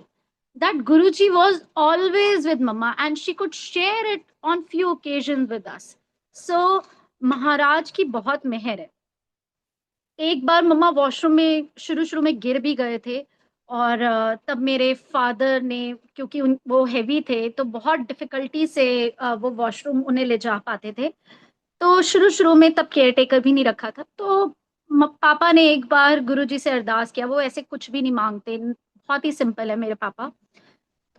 That Guruji was always with mumma and she could share it on few occasion with us. So Maharaj की बहुत मेहर है। एक बार मम्मा वॉशरूम में शुरू शुरू में गिर भी गए थे, और तब मेरे फादर ने, क्योंकि वो हैवी थे तो बहुत डिफिकल्टी से वो वॉशरूम उन्हें ले जा पाते थे। तो शुरू शुरू में तब केयर टेकर भी नहीं रखा था, तो पापा ने एक बार गुरुजी से अरदास किया, वो ऐसे कुछ भी नहीं मांगते, बहुत ही सिंपल है मेरे पापा।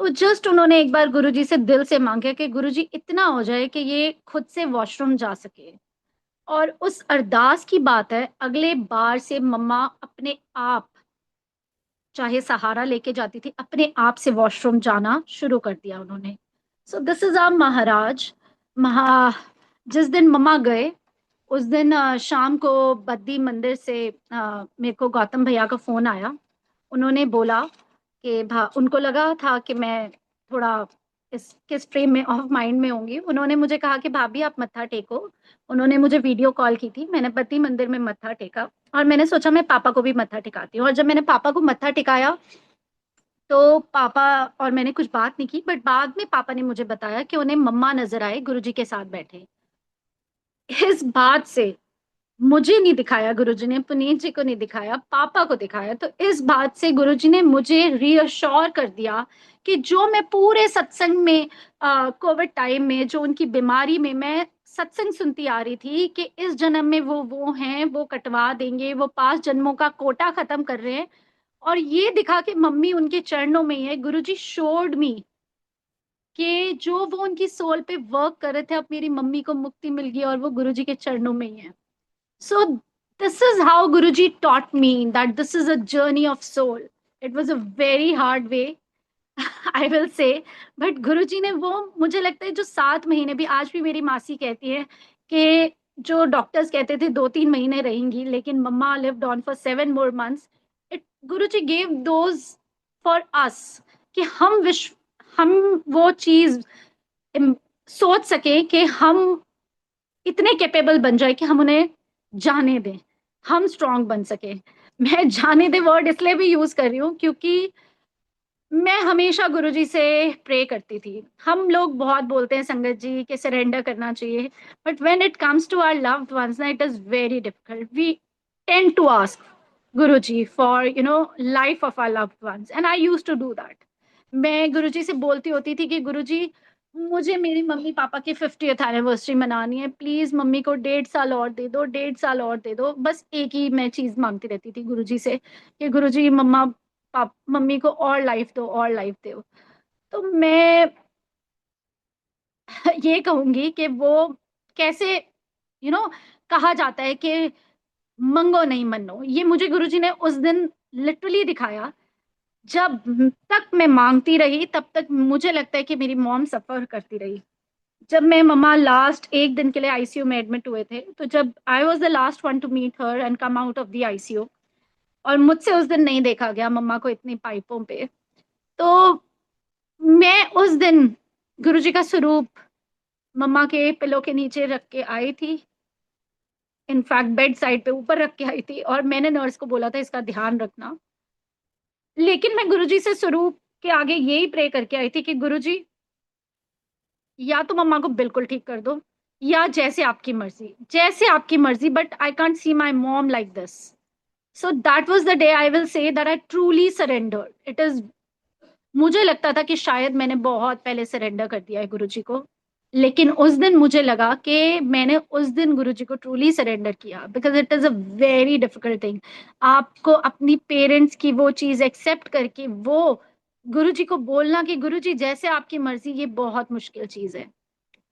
तो जस्ट उन्होंने एक बार गुरुजी से दिल से मांगा कि गुरुजी इतना हो जाए कि ये खुद से वॉशरूम जा सके। और उस अरदास की बात है, अगले बार से मम्मा अपने आप, चाहे सहारा लेके जाती थी, अपने आप से वॉशरूम जाना शुरू कर दिया उन्होंने। सो दिस इज आवर महाराज। महा जिस दिन मम्मा गए उस दिन शाम को बद्दी मंदिर से मेरे को गौतम भैया का फोन आया। उन्होंने बोला कि उनको लगा था कि मैं थोड़ा इस किस फ्रेम में ऑफ माइंड में होंगी, उन्होंने मुझे कहा कि भाभी आप मत्था टेको। उन्होंने मुझे वीडियो कॉल की थी, मैंने बद्दी मंदिर में मत्था टेका, और मैंने सोचा मैं पापा को भी मत्था टिकाती हूँ। और जब मैंने पापा को मत्था टिकाया तो पापा और मैंने कुछ बात नहीं की, बट बाद में पापा ने मुझे बताया कि उन्हें मम्मा नजर आए गुरुजी के साथ बैठे। इस बात से मुझे नहीं दिखाया गुरुजी ने, पुनीत जी को नहीं दिखाया, पापा को दिखाया, तो इस बात से गुरुजी ने मुझे रीअश्योर कर दिया कि जो मैं पूरे सत्संग में, कोविड टाइम में जो उनकी बीमारी में मैं सत्संग सुनती आ रही थी कि इस जन्म में वो हैं, वो कटवा देंगे, वो 5 जन्मों का कोटा खत्म कर रहे हैं, और ये दिखा कि मम्मी उनके चरणों में ही है। गुरुजी शोर्ड मी कि जो वो उनकी सोल पे वर्क कर रहे थे, अब मेरी मम्मी को मुक्ति मिल गई और वो गुरुजी के चरणों में ही है। So this is how Guruji taught me that this is a journey of soul. It was a very hard way, I will say, but Guruji ने वो, मुझे लगता है जो 7 महीने भी, आज भी मेरी मासी कहती है कि जो डॉक्टर्स कहते थे 2-3 महीने रहेंगी, लेकिन मम्मा lived on for 7 more months. It Guruji gave those for us कि हम वो चीज सोच सके कि हम इतने कैपेबल बन जाए कि हम उन्हें जाने दें, हम स्ट्रांग बन सके। मैं जाने दे वर्ड इसलिए भी यूज कर रही हूँ क्योंकि मैं हमेशा गुरुजी से प्रे करती थी। हम लोग बहुत बोलते हैं संगत जी कि सरेंडर करना चाहिए, but when it comes to our loved ones ना, it is very difficult. We tend to ask Guruji for life of our loved ones, and I used to do that. मैं गुरुजी से बोलती होती थी कि गुरुजी, मुझे मेरी मम्मी पापा की 50th एनिवर्सरी मनानी है, प्लीज मम्मी को 1.5 साल और दे दो, 1.5 साल और दे दो। बस एक ही मैं चीज मांगती रहती थी गुरुजी से कि गुरुजी मम्मा पाप मम्मी को और लाइफ दो, और लाइफ दो। तो मैं ये कहूंगी कि वो कैसे, कहा जाता है कि मंगो नहीं मनो, ये मुझे गुरुजी ने उस दिन लिटरली दिखाया। जब तक मैं मांगती रही तब तक मुझे लगता है कि मेरी मॉम सफर करती रही। जब मैं मम्मा लास्ट एक दिन के लिए आईसीयू में एडमिट हुए थे, तो जब I was the last one to meet her and come out of the ICU, और मुझसे उस दिन नहीं देखा गया मम्मा को इतनी पाइपों पे, तो मैं उस दिन गुरुजी का स्वरूप मम्मा के पिलो के नीचे रख के आई थी। इनफैक्ट बेड साइड पे ऊपर रख के आई थी, और मैंने नर्स को बोला था इसका ध्यान रखना। लेकिन मैं गुरुजी से स्वरूप के आगे यही प्रे करके आई थी कि गुरुजी, या तो मम्मा को बिल्कुल ठीक कर दो, या जैसे आपकी मर्जी, जैसे आपकी मर्जी, but I can't see my mom like this. So that was the day I will say that I truly surrendered. It is, मुझे लगता था कि शायद मैंने बहुत पहले सरेंडर कर दिया है गुरुजी को, लेकिन उस दिन मुझे लगा कि मैंने उस दिन गुरुजी को ट्रूली सरेंडर किया, because it is a very difficult thing. आपको अपनी पेरेंट्स की वो चीज एक्सेप्ट करके वो गुरुजी को बोलना कि गुरुजी जैसे आपकी मर्जी, ये बहुत मुश्किल चीज है।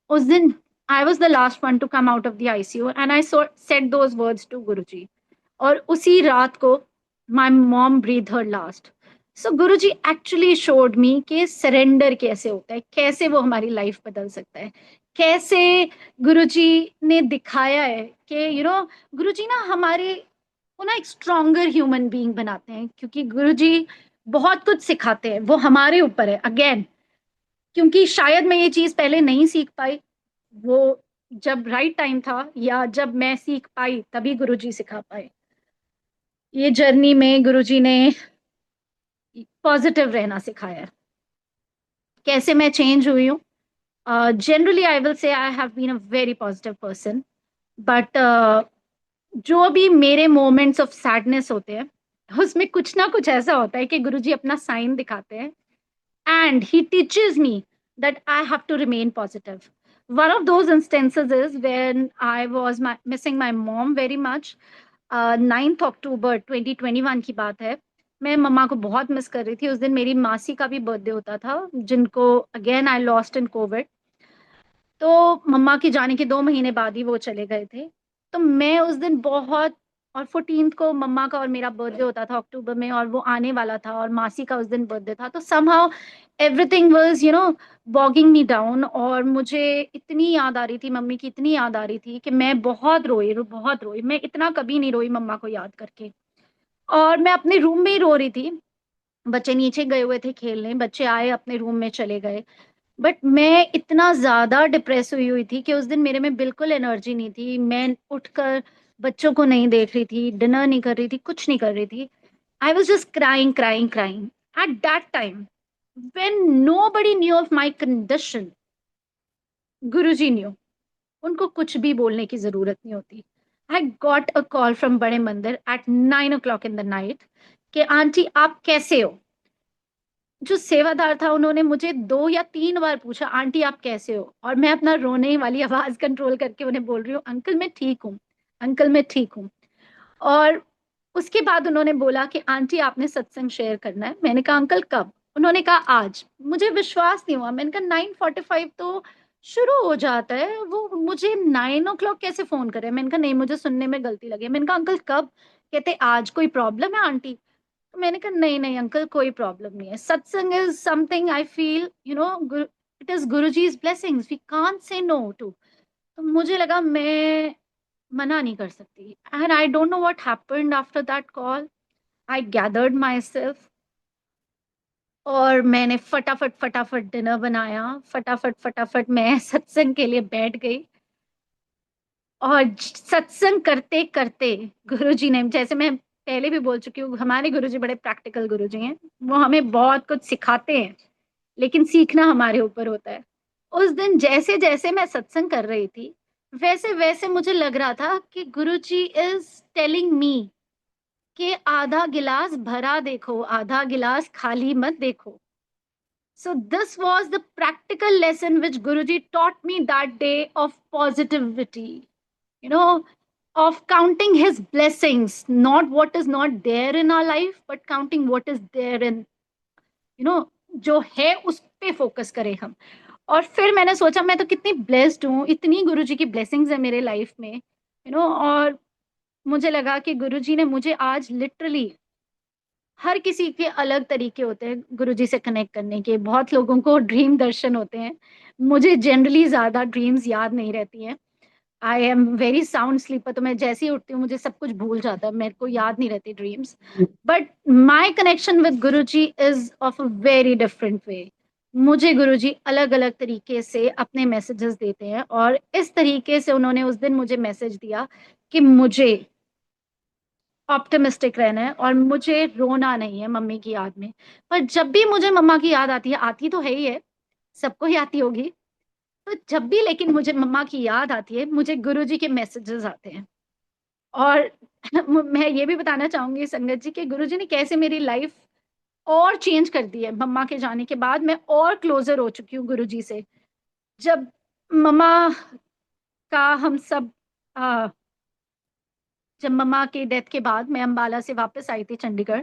उस दिन I was the last one to come out of the ICU and I said those words to Guruji, और उसी रात को my mom breathe her last. So Guruji actually showed me कि सरेंडर कैसे होता है, कैसे वो हमारी लाइफ बदल सकता है, कैसे गुरुजी ने दिखाया है कि गुरुजी ना हमारे को ना एक स्ट्रॉन्गर ह्यूमन बीइंग बनाते हैं, क्योंकि गुरुजी बहुत कुछ सिखाते हैं, वो हमारे ऊपर है अगेन। क्योंकि शायद मैं ये चीज पहले नहीं सीख पाई, वो जब राइट टाइम था, या जब मैं सीख पाई तभी गुरुजी सिखा पाए। ये जर्नी में गुरुजी ने पॉजिटिव रहना सिखाया है। कैसे मैं चेंज हुई हूँ? Generally I will say I have been a very positive person, but जो भी मेरे मोमेंट्स ऑफ सैडनेस होते हैं, उसमें कुछ ना कुछ ऐसा होता है कि गुरुजी अपना साइन दिखाते हैं, and he teaches me that I have to remain positive. One of those instances is when I was missing my mom very much. 9th अक्टूबर 2021 की बात है। मैं मम्मा को बहुत मिस कर रही थी। उस दिन मेरी मासी का भी बर्थडे होता था, जिनको again I lost in Covid. तो मम्मा के जाने के 2 महीने बाद ही वो चले गए थे। तो मैं उस दिन बहुत, और 14th को मम्मा का और मेरा बर्थडे होता था अक्टूबर में, और वो आने वाला था, और मासी का उस दिन बर्थडे था। तो somehow everything was bogging me down, और मुझे इतनी याद आ रही थी मम्मी की, इतनी याद आ रही थी कि मैं बहुत रोई, बहुत रोई। मैं इतना कभी नहीं रोई मम्मा को याद करके। और मैं अपने रूम में ही रो रही थी। बच्चे नीचे गए हुए थे खेलने, बच्चे आए अपने रूम में चले गए, बट मैं इतना ज्यादा डिप्रेस हुई हुई थी कि उस दिन मेरे में बिल्कुल एनर्जी नहीं थी। मैं उठकर बच्चों को नहीं देख रही थी, डिनर नहीं कर रही थी, कुछ नहीं कर रही थी। I was just crying crying crying at that time when nobody knew of my condition. Guruji knew, उनको कुछ भी बोलने की जरूरत नहीं होती। I got a call from Bade Mandir at 9 o'clock in the night कि आंटी आप कैसे हो। जो सेवादार था उन्होंने मुझे 2 या 3 बार पूछा आंटी आप कैसे हो, और मैं अपना रोने वाली आवाज कंट्रोल करके उन्हें बोल रही हूँ अंकल मैं ठीक हूँ, अंकल मैं ठीक हूँ। और उसके बाद उन्होंने बोला कि आंटी आपने सत्संग शेयर करना है। मैंने कहा अंकल कब? उन्होंने कहा आज। मुझे विश्वास नहीं हुआ। मैंने कहा 9:45 तो शुरू हो जाता है, वो मुझे 9 o'clock कैसे फोन करे? मैंने कहा नहीं, मुझे सुनने में गलती लगी। मैंने कहा अंकल कब? कहते आज। कोई प्रॉब्लम है आंटी? तो मैंने कहा नहीं नहीं अंकल कोई प्रॉब्लम नहीं है। Satsang is something I feel it is Guruji's blessings, we can't say no to. तो मुझे लगा मैं मना नहीं कर सकती। And I don't know what happened after that call. I gathered myself, और मैंने फटाफट फटाफट डिनर बनाया, फटाफट फटाफट मैं सत्संग के लिए बैठ गई। और सत्संग करते करते गुरुजी ने, जैसे मैं पहले भी बोल चुकी हूँ, हमारे गुरुजी बड़े प्रैक्टिकल गुरुजी हैं। वो हमें बहुत कुछ सिखाते हैं, लेकिन सीखना हमारे ऊपर होता है। उस दिन जैसे जैसे मैं सत्संग कर रही थी, वैसे वैसे मुझे लग रहा था कि गुरुजी इज टेलिंग मी कि आधा गिलास भरा देखो, आधा गिलास खाली मत देखो। So this was the practical lesson which Guruji taught me that day of positivity, you know, of counting his blessings, not what is not there in our life, but counting what is there in, जो है उस पे focus करें हम। और फिर मैंने सोचा मैं तो कितनी ब्लेस्ड हूँ, इतनी गुरुजी की ब्लेसिंग्स है मेरे लाइफ में, और मुझे लगा कि गुरुजी ने मुझे आज लिटरली, हर किसी के अलग तरीके होते हैं गुरुजी से कनेक्ट करने के। बहुत लोगों को ड्रीम दर्शन होते हैं, मुझे जनरली ज्यादा ड्रीम्स याद नहीं रहती हैं। I am very sound sleeper, तो मैं जैसे ही उठती हूँ मुझे सब कुछ भूल जाता है, मेरे को याद नहीं रहती dreams. But my connection with Guruji is of a very different way. मुझे गुरुजी अलग अलग तरीके से अपने मैसेजेस देते हैं, और इस तरीके से उन्होंने उस दिन मुझे मैसेज दिया कि मुझे ऑप्टिमिस्टिक रहना है और मुझे रोना नहीं है मम्मी की याद में। पर जब भी मुझे मम्मा की याद आती है, आती तो है ही है, सबको ही आती होगी, तो जब भी लेकिन मुझे मम्मा की याद आती है, मुझे गुरुजी के मैसेजेस आते हैं। और मैं ये भी बताना चाहूंगी संगत जी कि गुरुजी ने कैसे मेरी लाइफ और चेंज कर दी है। मम्मा के जाने के बाद मैं और क्लोजर हो चुकी हूँ गुरुजी से। जब मम्मा का हम सब जब मम्मा के डेथ के बाद मैं अंबाला से वापस आई थी Chandigarh,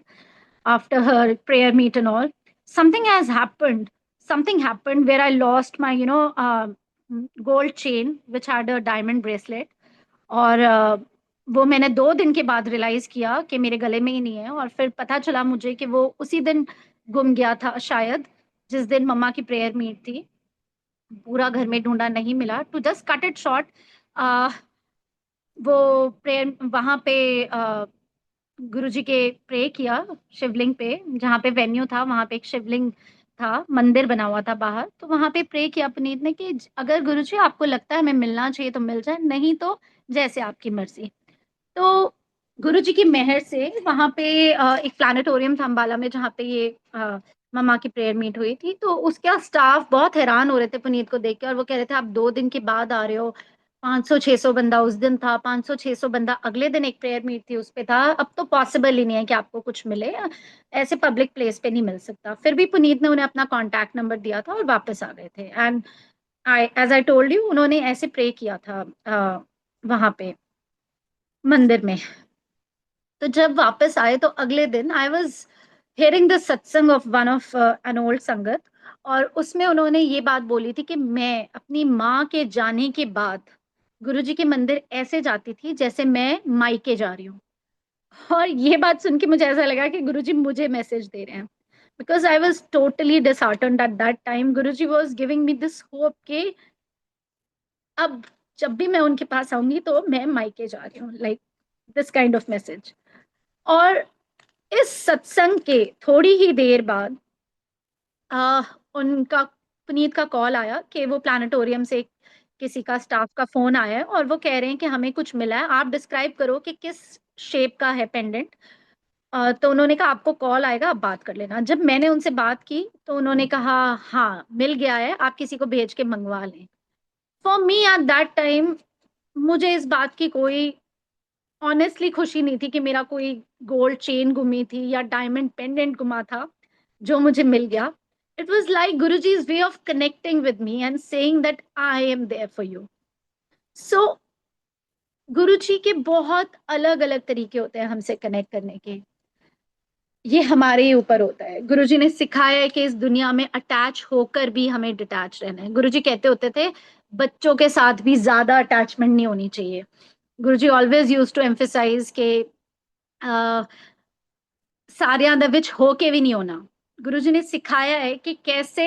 after her prayer meet and all, something has happened. Something happened where I lost my, gold chain, which had a diamond bracelet. और वो मैंने 2 दिन के बाद रियलाइज किया कि मेरे गले में ही नहीं है, और फिर पता चला मुझे कि वो उसी दिन गुम गया था शायद, जिस दिन मम्मा की प्रेयर मीट थी। पूरा घर में ढूंढा, नहीं मिला। To just cut it short, वो प्रेयर वहां पे गुरुजी के प्रे किया शिवलिंग पे, जहाँ पे वेन्यू था वहां पे एक शिवलिंग था, मंदिर बना हुआ था बाहर, तो वहां पे प्रे किया पुनीत ने कि अगर गुरुजी आपको लगता है हमें मिलना चाहिए तो मिल जाए, नहीं तो जैसे आपकी मर्जी। तो गुरुजी की मेहर से वहां पे एक प्लानिटोरियम था अम्बाला में, जहाँ पे ये मम्मा की प्रेयर मीट हुई थी। तो उसका स्टाफ बहुत हैरान हो रहे थे पुनीत को देख के, और वो कह रहे थे आप 2 दिन के बाद आ रहे हो। 500-600 बंदा उस दिन था, 500-600 बंदा अगले दिन एक प्रेयर मीट थी उस पे था। अब तो पॉसिबल ही नहीं है कि आपको कुछ मिले, ऐसे पब्लिक प्लेस पे नहीं मिल सकता। फिर भी पुनीत ने उन्हें अपना कॉन्टैक्ट नंबर दिया था और वापस आ गए थे। And I as I told you, उन्होंने ऐसे प्रे किया था वहां पे मंदिर में। तो जब वापस आए तो अगले दिन आई वॉज हेयरिंग द सत्संग of one of an old संगत, और उसमें उन्होंने ये बात बोली थी कि मैं अपनी माँ के जाने के बाद गुरुजी के मंदिर ऐसे जाती थी जैसे मैं मायके जा रही हूँ। और ये बात सुन के मुझे ऐसा लगा कि गुरुजी मुझे मैसेज दे रहे हैं, because I was totally disheartened eight that time. Guruji was giving me this hope कि अब जब भी मैं उनके पास आऊंगी तो मैं मायके जा रही हूँ, like this kind of message. और इस सत्संग के थोड़ी ही देर बाद उनका पुनीत का कॉल आया कि वो प्लानिटोरियम से किसी का स्टाफ का फोन आया है, और वो कह रहे हैं कि हमें कुछ मिला है, आप डिस्क्राइब करो कि किस शेप का है पेंडेंट। तो उन्होंने कहा आपको कॉल आएगा, आप बात कर लेना। जब मैंने उनसे बात की तो उन्होंने कहा हाँ मिल गया है, आप किसी को भेज के मंगवा लें। For me at that time, मुझे इस बात की कोई ऑनेस्टली खुशी नहीं थी कि मेरा कोई गोल्ड चेन गुमी थी या डायमंड पेंडेंट गुमा था जो मुझे मिल गया। It was like Guruji's way of connecting with me and saying that I am there for you. So Guruji के बहुत अलग अलग तरीके होते हैं हमसे कनेक्ट करने के, ये हमारे ही ऊपर होता है। गुरुजी ने सिखाया है कि इस दुनिया में अटैच होकर भी हमें डिटैच रहना है। गुरुजी कहते होते थे बच्चों के साथ भी ज्यादा अटैचमेंट नहीं होनी चाहिए। गुरुजी ऑलवेज यूज टू एम्फेसाइज के सारियां द विच होके भी नहीं होना। गुरुजी ने सिखाया है कि कैसे,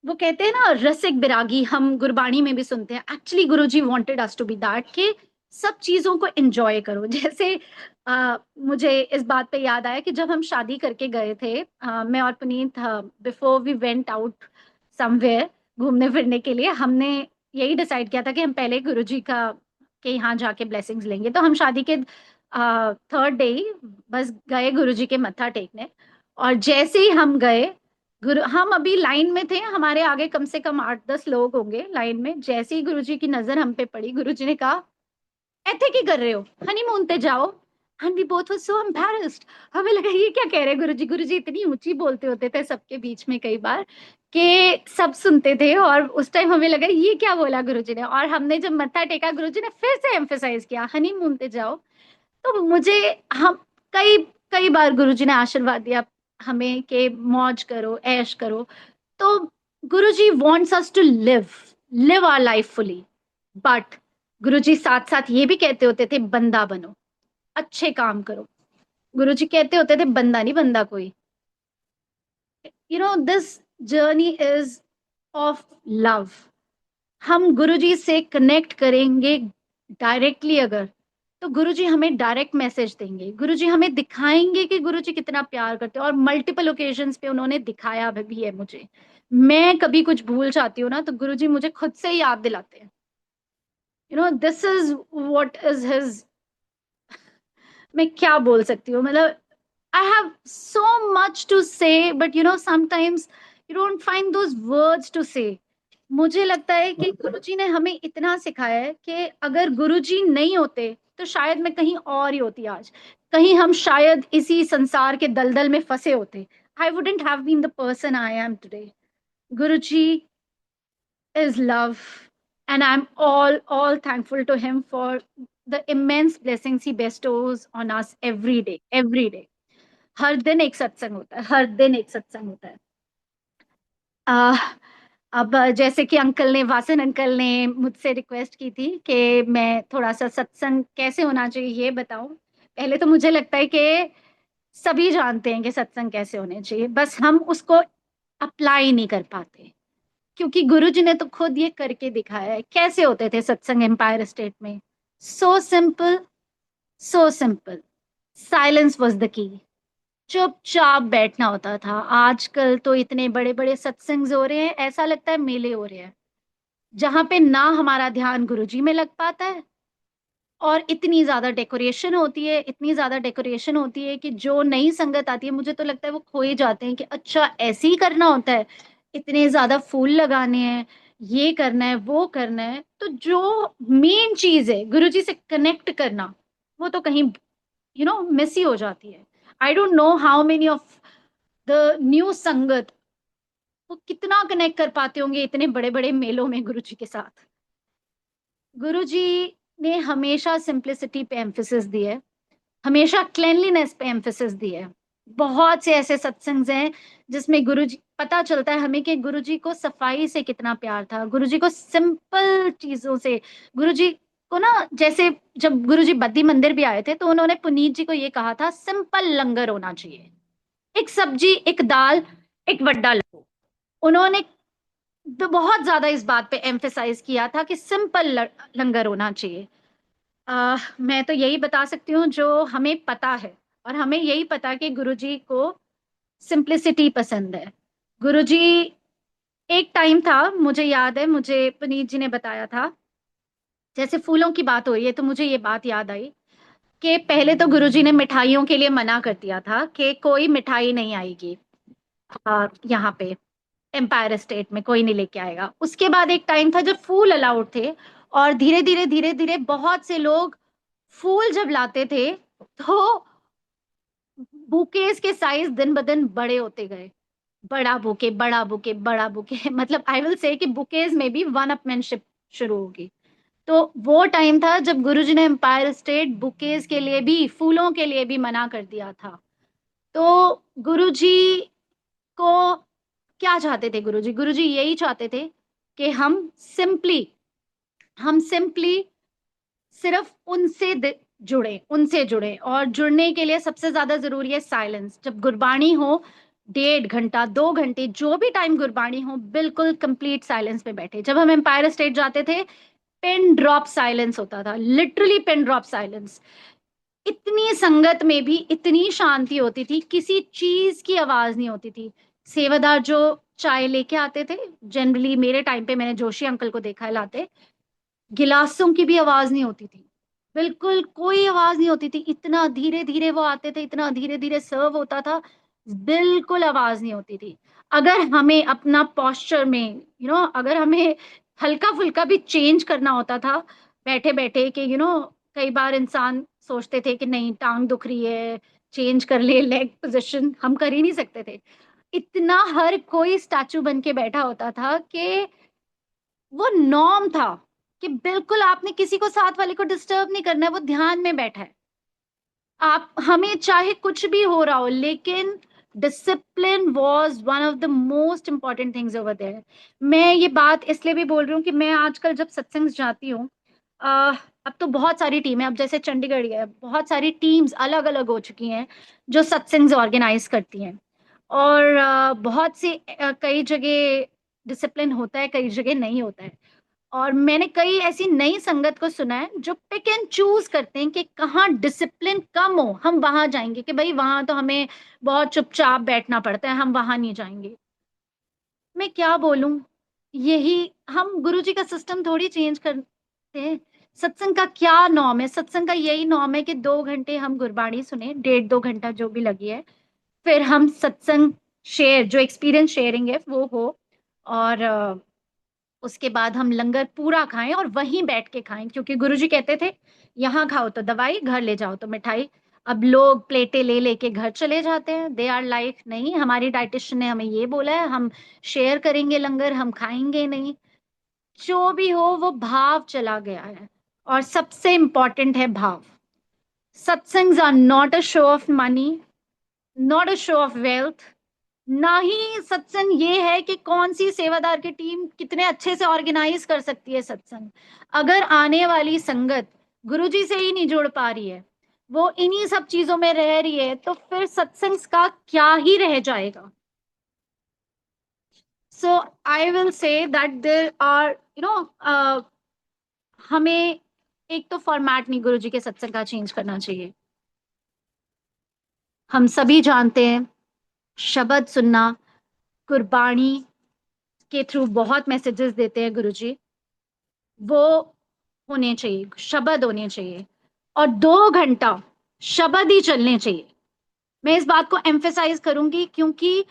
वो कहते हैं ना रसिक बिरागी, हम गुरबाणी में भी सुनते हैं, actually Guruji wanted us to be that, कि सब चीजों को एंजॉय करो। जैसे मुझे इस बात पे याद आया कि जब हम शादी करके गए थे, मैं और Puneet, before we went out somewhere घूमने फिरने के लिए, हमने यही डिसाइड किया था कि हम पहले गुरुजी का के यहाँ जाके ब्लेसिंग्स लेंगे। तो हम शादी के थर्ड डे ही बस गए गुरुजी के मत्था टेकने। और जैसे ही हम गए, गुरु हम अभी लाइन में थे, हमारे आगे कम से कम 8-10 लोग होंगे लाइन में। जैसे ही गुरुजी की नजर हम पे पड़ी, गुरुजी ने कहा, ऐथे की कर रहे हो, हनीमून पे जाओ। And we both were so embarrassed. हमें लगा ये क्या कह रहे हैं गुरुजी। गुरुजी इतनी ऊंची बोलते होते थे सबके बीच में कई बार कि सब सुनते थे, और उस टाइम हमें लगा ये क्या बोला गुरुजी ने। और हमने जब मत्था टेका, गुरुजी ने फिर से एम्फेसाइज किया हनीमून पे जाओ। तो मुझे, हम कई कई बार गुरुजी ने आशीर्वाद दिया हमें कि मौज करो, ऐश करो। तो Guruji wants us to live live our life fully. But Guruji साथ साथ ये भी कहते होते थे, बंदा बनो, अच्छे काम करो। गुरुजी कहते होते थे, बंदा नहीं बनता कोई। This journey is of love. हम गुरुजी से कनेक्ट करेंगे डायरेक्टली अगर, तो गुरुजी हमें डायरेक्ट मैसेज देंगे। गुरुजी हमें दिखाएंगे कि गुरुजी कितना प्यार करते हैं, और मल्टीपल ओकेजन्स पे उन्होंने दिखाया भी है मुझे। मैं कभी कुछ भूल जाती हूँ ना, तो गुरुजी मुझे खुद से ही याद दिलाते हैं। This is what is his. मैं क्या बोल सकती हूँ, मतलब I have so much to say, but sometimes you don't find those words to say. मुझे लगता है कि गुरुजी ने हमें इतना सिखाया है कि अगर गुरुजी नहीं होते तो शायद मैं कहीं और ही होती आज। कहीं हम शायद इसी संसार के दलदल में फंसे होते। I wouldn't have been the person I am today. Guruji is love, and I'm all thankful to him for the immense blessings he bestows on us every day. हर दिन एक सत्संग होता है, हर दिन एक सत्संग होता है। आ, अब जैसे कि वासन अंकल ने मुझसे रिक्वेस्ट की थी कि मैं थोड़ा सा सत्संग कैसे होना चाहिए ये बताऊं। पहले तो मुझे लगता है कि सभी जानते हैं कि सत्संग कैसे होने चाहिए, बस हम उसको अप्लाई नहीं कर पाते। क्योंकि गुरुजी ने तो खुद ये करके दिखाया है कैसे होते थे सत्संग एम्पायर स्टेट में। So simple, so simple. Silence was the key. चुपचाप बैठना होता था। आजकल तो इतने बड़े बड़े सत्संग हो रहे हैं, ऐसा लगता है मेले हो रहे हैं, जहां पे ना हमारा ध्यान गुरुजी में लग पाता है, और इतनी ज्यादा डेकोरेशन होती है, इतनी ज्यादा डेकोरेशन होती है कि जो नई संगत आती है, मुझे तो लगता है वो खो ही जाते हैं कि अच्छा ऐसे ही करना होता है। इतने ज्यादा फूल लगाने हैं, ये करना है, वो करना है। तो जो मेन चीज है गुरुजी से कनेक्ट करना, वो तो कहीं मिस ही हो जाती है। आई don't know how many of the new संगत वो कितना कनेक्ट कर पाते होंगे इतने बड़े बड़े मेलों में गुरुजी के साथ। गुरुजी ने हमेशा सिंप्लिसिटी पे एम्फेसिस दिया है, हमेशा क्लेanलीनेस पे एम्फेसिस दिया है। बहुत से ऐसे सत्संग हैं जिसमें गुरुजी, पता चलता है हमें कि गुरुजी को सफाई से कितना प्यार था, गुरुजी को सिंपल चीजों से। गुरुजी को ना, जैसे जब गुरुजी बद्दी मंदिर भी आए थे तो उन्होंने पुनीत जी को ये कहा था, सिंपल लंगर होना चाहिए, एक सब्जी, एक दाल, एक वड्डा लड्डू। उन्होंने तो बहुत ज्यादा इस बात पे एम्फेसाइज किया था कि सिंपल लंगर होना चाहिए। मैं तो यही बता सकती हूँ जो हमें पता है, और हमें यही पता कि गुरुजी को सिंप्लिसिटी पसंद है। गुरुजी, एक टाइम था, मुझे याद है, मुझे पुनीत जी ने बताया था, जैसे फूलों की बात हो रही है तो मुझे ये बात याद आई कि पहले तो गुरुजी ने मिठाइयों के लिए मना कर दिया था कि कोई मिठाई नहीं आएगी यहाँ पे एम्पायर स्टेट में, कोई नहीं लेके आएगा। उसके बाद एक टाइम था जब फूल अलाउड थे, और धीरे धीरे बहुत से लोग फूल जब लाते थे तो बुकेस के साइज दिन ब दिन बड़े होते गए। बड़ा बुके, बड़ा बुके, बड़ा बुके मतलब आई विल से कि बुकेज में भी वन अपमैनशिप शुरू होगी। तो वो टाइम था जब गुरुजी ने एम्पायर स्टेट बुकेज के लिए भी, फूलों के लिए भी मना कर दिया था। तो गुरुजी को क्या चाहते थे गुरुजी? गुरुजी यही चाहते थे कि हम सिंपली सिर्फ उनसे जुड़े, और जुड़ने के लिए सबसे ज्यादा जरूरी है साइलेंस। जब गुरबाणी हो, 1.5 घंटा, 2 घंटे, जो भी टाइम गुरबाणी हो, बिल्कुल कंप्लीट साइलेंस में बैठे। जब हम एम्पायर स्टेट जाते थे, पिन ड्रॉप साइलेंस होता था, लिटरली पिन ड्रॉप साइलेंस। इतनी संगत में भी इतनी शांति होती थी, किसी चीज की आवाज नहीं होती थी। सेवादार जो चाय लेके आते थे, जनरली मेरे टाइम पे मैंने जोशी अंकल को देखा है लाते, गिलासों की भी आवाज नहीं होती थी। बिल्कुल कोई आवाज नहीं होती थी, इतना धीरे धीरे वो आते थे, इतना धीरे धीरे सर्व होता था, बिल्कुल आवाज नहीं होती थी। अगर हमें अपना पोस्चर में अगर हमें हल्का फुल्का भी चेंज करना होता था बैठे बैठे, कि कई बार इंसान सोचते थे कि नहीं टांग दुख रही है, चेंज कर ले लेग पोजीशन, हम कर ही नहीं सकते थे। इतना हर कोई स्टैचू बन के बैठा होता था कि वो नॉर्म था कि बिल्कुल आपने किसी को साथ वाले को डिस्टर्ब नहीं करना है, वो ध्यान में बैठा है। आप हमें चाहे कुछ भी हो रहा हो, लेकिन discipline was one of the most important things over there. मैं ये बात इसलिए भी बोल रही हूँ कि मैं आजकल जब सत्संग जाती हूँ, अह, अब तो बहुत सारी टीमें, अब जैसे चंडीगढ़ है, बहुत सारी टीम्स अलग अलग हो चुकी हैं जो सत्संग ऑर्गेनाइज करती हैं। और बहुत सी कई जगह डिसिप्लिन होता है, कई जगह नहीं होता है। और मैंने कई ऐसी नई संगत को सुना है जो पिक एंड चूज करते हैं कि कहाँ डिसिप्लिन कम हो हम वहां जाएंगे, कि भाई वहां तो हमें बहुत चुपचाप बैठना पड़ता है, हम वहां नहीं जाएंगे। मैं क्या बोलूं, यही हम गुरुजी का सिस्टम थोड़ी चेंज करते हैं। सत्संग का क्या नॉर्म है? सत्संग का यही नॉर्म है कि 2 घंटे हम गुरबाणी सुने, 1.5 2 घंटा जो भी लगी है, फिर हम सत्संग शेयर, जो एक्सपीरियंस शेयरिंग है वो हो, और उसके बाद हम लंगर पूरा खाएं और वहीं बैठ के खाएं, क्योंकि गुरुजी कहते थे यहाँ खाओ तो दवाई, घर ले जाओ तो मिठाई। अब लोग प्लेटें ले लेके घर चले जाते हैं, दे आर लाइक नहीं, हमारी डाइटिशियन ने हमें ये बोला है, हम शेयर करेंगे लंगर, हम खाएंगे नहीं। जो भी हो वो भाव चला गया है, और सबसे इंपॉर्टेंट है भाव। Satsangs are not a show of money, not a show of wealth, ना ही सत्संग ये है कि कौन सी सेवादार की टीम कितने अच्छे से ऑर्गेनाइज कर सकती है सत्संग। अगर आने वाली संगत गुरुजी से ही नहीं जुड़ पा रही है, वो इन्हीं सब चीजों में रह रही है, तो फिर सत्संग का क्या ही रह जाएगा। So I will say that there are हमें एक तो फॉर्मेट नहीं गुरुजी के सत्संग का चेंज करना चाहिए। हम सभी जानते हैं, शब्द सुनना, गुरबाणी के थ्रू बहुत मैसेजेस देते हैं गुरुजी, वो होने चाहिए, शब्द होने चाहिए, और 2 घंटा शब्द ही चलने चाहिए। मैं इस बात को एम्फेसाइज करूंगी क्योंकि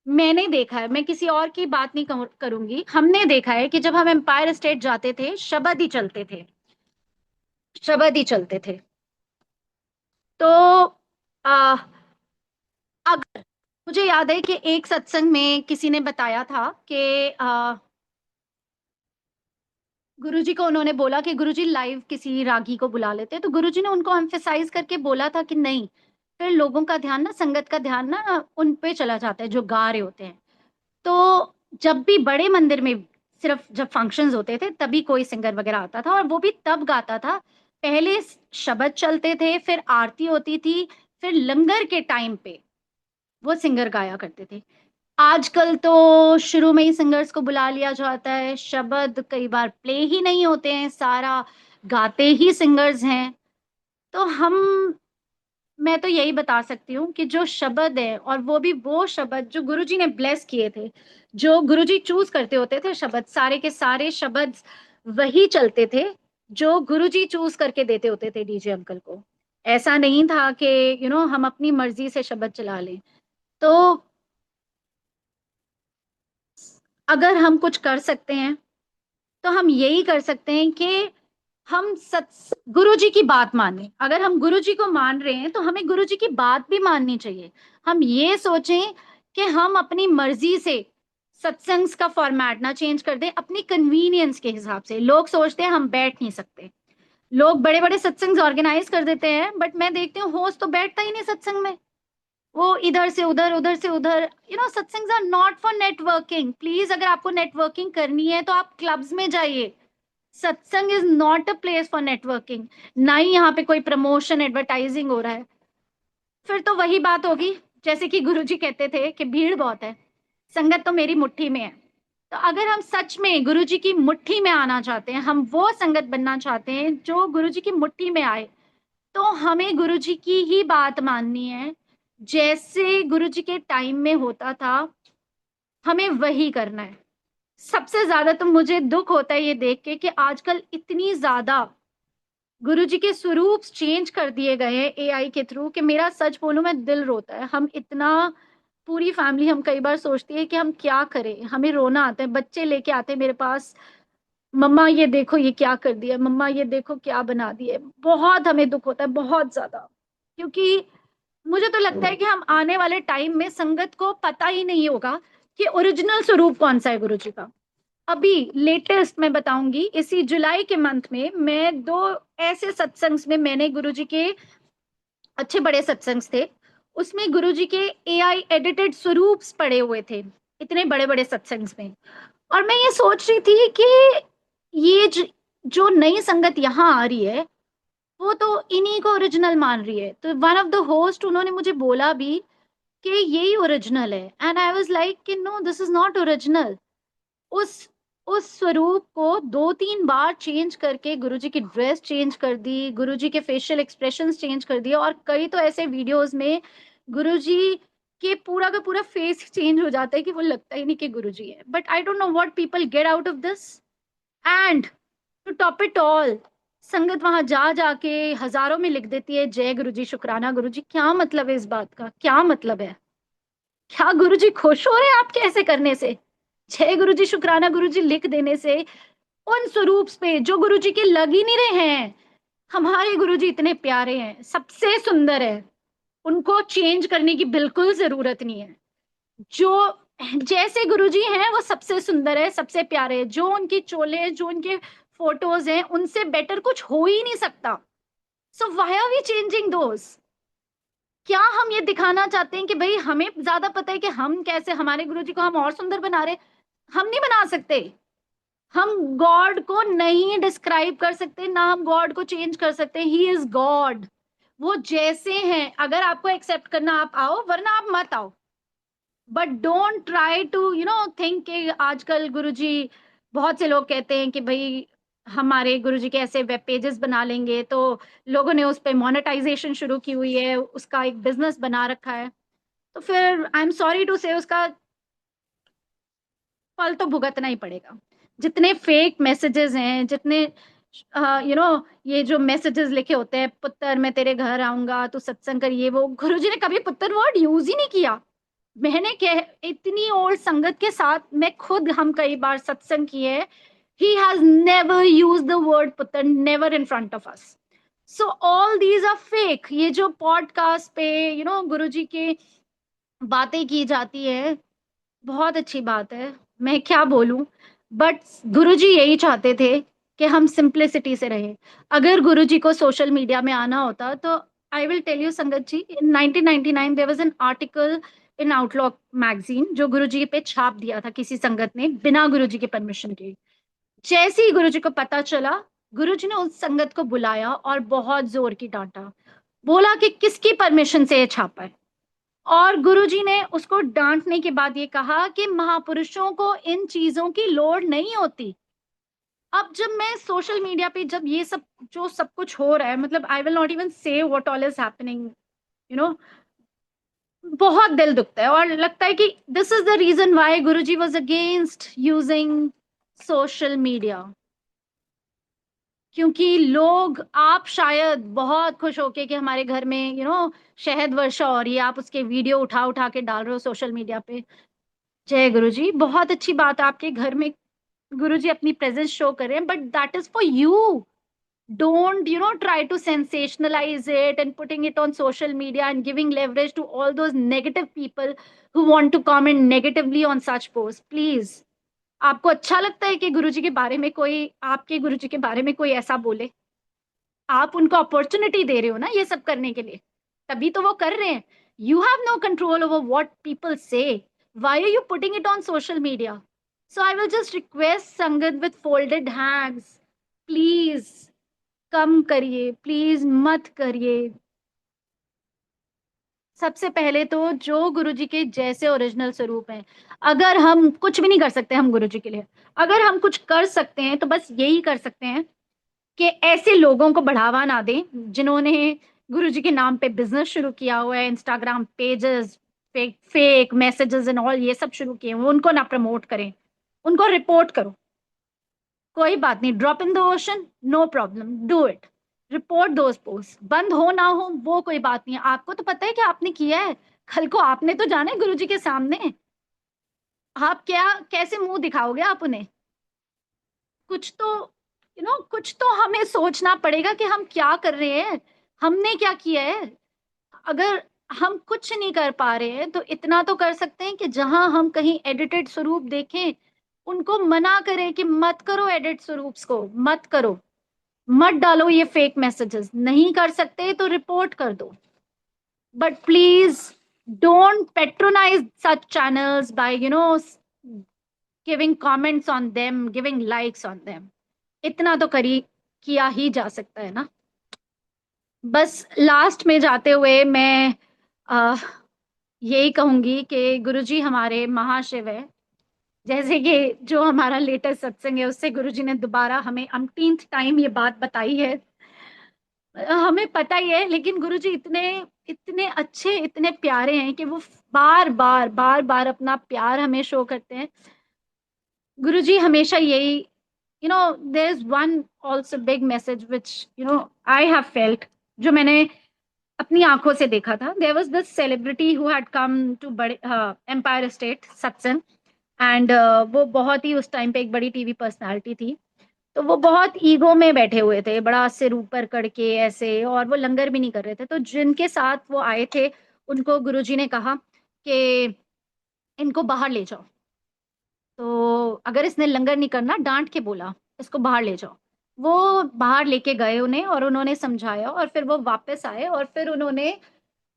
मैंने देखा है, मैं किसी और की बात नहीं करूंगी, हमने देखा है कि जब हम एम्पायर स्टेट जाते थे शब्द ही चलते थे, शब्द ही चलते थे। तो आ, अगर मुझे याद है कि एक सत्संग में किसी ने बताया था कि गुरुजी को उन्होंने बोला कि गुरुजी लाइव किसी रागी को बुला लेते हैं, तो गुरुजी ने उनको एम्फेसाइज करके बोला था कि नहीं, फिर लोगों का ध्यान ना, संगत का ध्यान ना उन पे चला जाता है जो गा रहे होते हैं। तो जब भी बड़े मंदिर में सिर्फ जब फंक्शंस होते थे तभी कोई सिंगर वगैरह आता था, और वो भी तब गाता था, पहले शब्द चलते थे, फिर आरती होती थी, फिर लंगर के टाइम पे वो सिंगर गाया करते थे। आजकल तो शुरू में ही सिंगर्स को बुला लिया जाता है, शब्द कई बार प्ले ही नहीं होते हैं, सारा गाते ही सिंगर्स हैं। तो हम मैं तो यही बता सकती हूँ कि जो शब्द है, और वो भी वो शब्द जो गुरुजी ने ब्लेस किए थे, जो गुरुजी चूज करते होते थे शब्द, सारे के सारे शब्द वही चलते थे जो गुरुजी चूज करके देते होते थे डीजे अंकल को। ऐसा नहीं था कि हम अपनी मर्जी से शब्द चला लें। तो अगर हम कुछ कर सकते हैं तो हम यही कर सकते हैं कि हम सच गुरु जी की बात माने। अगर हम गुरु जी को मान रहे हैं तो हमें गुरु जी की बात भी माननी चाहिए। हम ये सोचें कि हम अपनी मर्जी से सत्संग का फॉर्मेट ना चेंज कर दें अपनी कन्वीनियंस के हिसाब से। लोग सोचते हैं हम बैठ नहीं सकते, लोग बड़े बड़े सत्संग ऑर्गेनाइज कर देते हैं, बट मैं देखती हूँ होस्ट तो बैठता ही नहीं सत्संग में, वो इधर से उधर, उधर से उधर। Satsangs are not for networking. Please, अगर आपको नेटवर्किंग करनी है तो आप क्लब्स में जाइए। सत्संग is not a place for networking. ना ही यहाँ पे कोई प्रमोशन एडवर्टाइजिंग हो रहा है। फिर तो वही बात होगी, जैसे कि गुरुजी कहते थे कि भीड़ बहुत है, संगत तो मेरी मुट्ठी में है। तो अगर हम सच में गुरुजी की मुट्ठी में आना चाहते हैं, हम वो संगत बनना चाहते हैं जो गुरुजी की मुट्ठी में आए, तो हमें गुरुजी की ही बात माननी है। जैसे गुरुजी के टाइम में होता था हमें वही करना है। सबसे ज्यादा तो मुझे दुख होता है ये देख के कि आजकल इतनी ज्यादा गुरुजी के स्वरूप चेंज कर दिए गए हैं एआई के थ्रू, कि मेरा सच बोलूं मैं दिल रोता है। हम इतना, पूरी फैमिली हम कई बार सोचती है कि हम क्या करें, हमें रोना आता है। बच्चे लेके आते हैं मेरे पास, मम्मा ये देखो ये क्या कर दिया, मम्मा ये देखो क्या बना दिया। बहुत हमें दुख होता है, बहुत ज्यादा। क्योंकि मुझे तो लगता है कि हम आने वाले टाइम में संगत को पता ही नहीं होगा कि ओरिजिनल स्वरूप कौन सा है गुरु जी का। अभी लेटेस्ट मैं बताऊंगी, इसी जुलाई के मंथ में मैं दो ऐसे सत्संग में, मैंने गुरु जी के अच्छे बड़े सत्संग थे, उसमें गुरु जी के एआई एडिटेड स्वरूप पड़े हुए थे, इतने बड़े बड़े सत्संग में। और मैं ये सोच रही थी कि ये जो नई संगत यहाँ आ रही है, वो तो इन्हीं को ओरिजिनल मान रही है। तो वन ऑफ द होस्ट उन्होंने मुझे बोला भी कि यही ओरिजिनल है, एंड आई वाज लाइक कि no, this is not original. उस उस स्वरूप को दो तीन बार चेंज करके गुरुजी की ड्रेस चेंज कर दी, गुरुजी के फेशियल एक्सप्रेशंस चेंज कर दिए, और कई तो ऐसे वीडियोस में गुरुजी के पूरा का पूरा फेस चेंज हो जाता है कि वो लगता ही नहीं कि गुरुजी है। But I don't know what people get out of this. And to top it all, संगत वहां जा जाके हजारों में लिख देती है जय गुरुजी शुक्राना गुरुजी। क्या मतलब है इस बात का, क्या मतलब है? क्या गुरुजी खुश हो रहे हैं आपके ऐसे करने से? जय गुरुजी शुक्राना गुरुजी लिख देने से उन स्वरूप पे जो गुरुजी के लग ही नहीं रहे हैं। हमारे गुरुजी इतने प्यारे हैं, सबसे सुंदर है, उनको चेंज करने की बिल्कुल जरूरत नहीं है। जो जैसे गुरुजी हैं वो सबसे सुंदर है, सबसे प्यारे है। जो उनकी चोले, जो उनके फोटोज हैं, उनसे बेटर कुछ हो ही नहीं सकता। So why are we changing those? क्या हम ये दिखाना चाहते हैं कि भाई हमें ज्यादा पता है कि हम कैसे हमारे गुरुजी को हम और सुंदर बना रहे? हम नहीं बना सकते। हम गॉड को नहीं डिस्क्राइब कर सकते, ना हम गॉड को चेंज कर सकते। He is God. वो जैसे हैं, अगर आपको एक्सेप्ट करना आप आओ, वरना आप मत आओ। But don't try to think कि आजकल गुरुजी, बहुत से लोग कहते हैं कि भाई हमारे गुरुजी के ऐसे वेब पेजेस बना लेंगे तो लोगों ने उस पर मोनेटाइजेशन शुरू की हुई है, उसका एक बिजनेस बना रखा है। तो फिर आई एम सॉरी टू से उसका फल तो भुगतना ही पड़ेगा। जितने फेक मैसेजेस हैं, जितने ये जो मैसेजेस लिखे होते हैं, पुत्र मैं तेरे घर आऊंगा तू सत्संग कर, ये वो, गुरुजी ने कभी पुत्र वर्ड यूज ही नहीं किया। मैंने कह इतनी ओल्ड संगत के साथ मैं खुद, हम कई बार सत्संग किए, he has never use the word putra, never in front of us. So all these are fake. ये जो पॉडकास्ट पे गुरुजी के बातें की जाती है, बहुत अच्छी बात है, मैं क्या बोलूं। बट गुरुजी यही चाहते थे कि हम सिंप्लिसिटी से रहें। अगर गुरुजी को सोशल मीडिया में आना होता तो I will tell you sangat ji, in 1999 there was an article in Outlook magazine जो गुरुजी पे छाप दिया था किसी संगत ने बिना गुरुजी के परमिशन के। जैसे ही गुरुजी को पता चला, गुरुजी ने उस संगत को बुलाया और बहुत जोर की डांटा, बोला कि किसकी परमिशन से ये छापा है। और गुरुजी ने उसको डांटने के बाद ये कहा कि महापुरुषों को इन चीजों की लोड़ नहीं होती। अब जब मैं सोशल मीडिया पे जब ये सब जो सब कुछ हो रहा है, मतलब I will not even say what all is happening, you know बहुत दिल दुखता है। और लगता है कि this is the reason why Guruji was against using social media. क्योंकि लोग, आप शायद बहुत खुश होके कि हमारे घर में शहद वर्षा हो रही है, आप उसके वीडियो उठा उठा के डाल रहे हो सोशल मीडिया पे। जय गुरु जी, बहुत अच्छी बात है आपके घर में गुरु जी अपनी प्रेजेंस शो करें, but that is for you. Don't try to sensationalize it and putting it on social media and giving leverage to all those negative people who want to comment negatively on such posts, please। आपको अच्छा लगता है कि गुरुजी के बारे में कोई, आपके गुरुजी के बारे में कोई ऐसा बोले? आप उनको अपॉर्चुनिटी दे रहे हो ना ये सब करने के लिए, तभी तो वो कर रहे हैं। You have no control over what people say. Why are you putting it on social media? So I will just request sangat with folded hands, please कम करिए, प्लीज मत करिए। सबसे पहले तो जो गुरुजी के जैसे ओरिजिनल स्वरूप हैं, अगर हम कुछ भी नहीं कर सकते हम गुरुजी के लिए, अगर हम कुछ कर सकते हैं तो बस यही कर सकते हैं कि ऐसे लोगों को बढ़ावा ना दें जिन्होंने गुरुजी के नाम पे बिजनेस शुरू किया हुआ है, Instagram pages, fake fake messages and all ये सब शुरू किए हुए, उनको ना प्रमोट करें, उनको रिपोर्ट करो। कोई बात नहीं, drop in the ocean, no problem, do it. Report those post, बंद हो ना हो वो कोई बात नहीं है, आपको तो पता है कि आपने किया है, कल को आपने तो जाना है गुरुजी के सामने, आप क्या कैसे मुंह दिखाओगे आप उन्हें? कुछ तो कुछ तो हमें सोचना पड़ेगा कि हम क्या कर रहे हैं, हमने क्या किया है। अगर हम कुछ नहीं कर पा रहे हैं तो इतना तो कर सकते हैं कि जहां हम कहीं एडिटेड स्वरूप देखें, उनको मना करें कि मत करो, एडिट स्वरूप्स को मत करो, मत डालो ये फेक मैसेजेस। नहीं कर सकते तो रिपोर्ट कर दो, but please don't patronise such channels by giving comments on them, giving likes on them. इतना तो करी किया ही जा सकता है ना। बस लास्ट में जाते हुए मैं आ, यही कहूंगी कि गुरुजी हमारे महाशिव है। जैसे कि जो हमारा लेटेस्ट सत्संग है उससे गुरुजी ने दोबारा हमें 18th टाइम ये बात बताई है, हमें पता ही है, लेकिन गुरुजी इतने इतने अच्छे, इतने प्यारे हैं कि वो बार बार बार बार अपना प्यार हमें शो करते हैं। गुरुजी हमेशा यही, there is one also big message which I have felt, जो मैंने अपनी आंखों से देखा था। There was this celebrity who had come to बड़े एम्पायर स्टेट सत्संग, एंड वो बहुत ही उस टाइम पे एक बड़ी टीवी पर्सनालिटी थी। तो वो बहुत ईगो में बैठे हुए थे, बड़ा सिर ऊपर करके ऐसे, और वो लंगर भी नहीं कर रहे थे। तो जिनके साथ वो आए थे उनको गुरुजी ने कहा कि इनको बाहर ले जाओ। तो अगर इसने लंगर नहीं करना, डांट के बोला, इसको बाहर ले जाओ। वो बाहर लेके गए उन्हें और उन्होंने समझाया, और फिर वो वापस आए, और फिर उन्होंने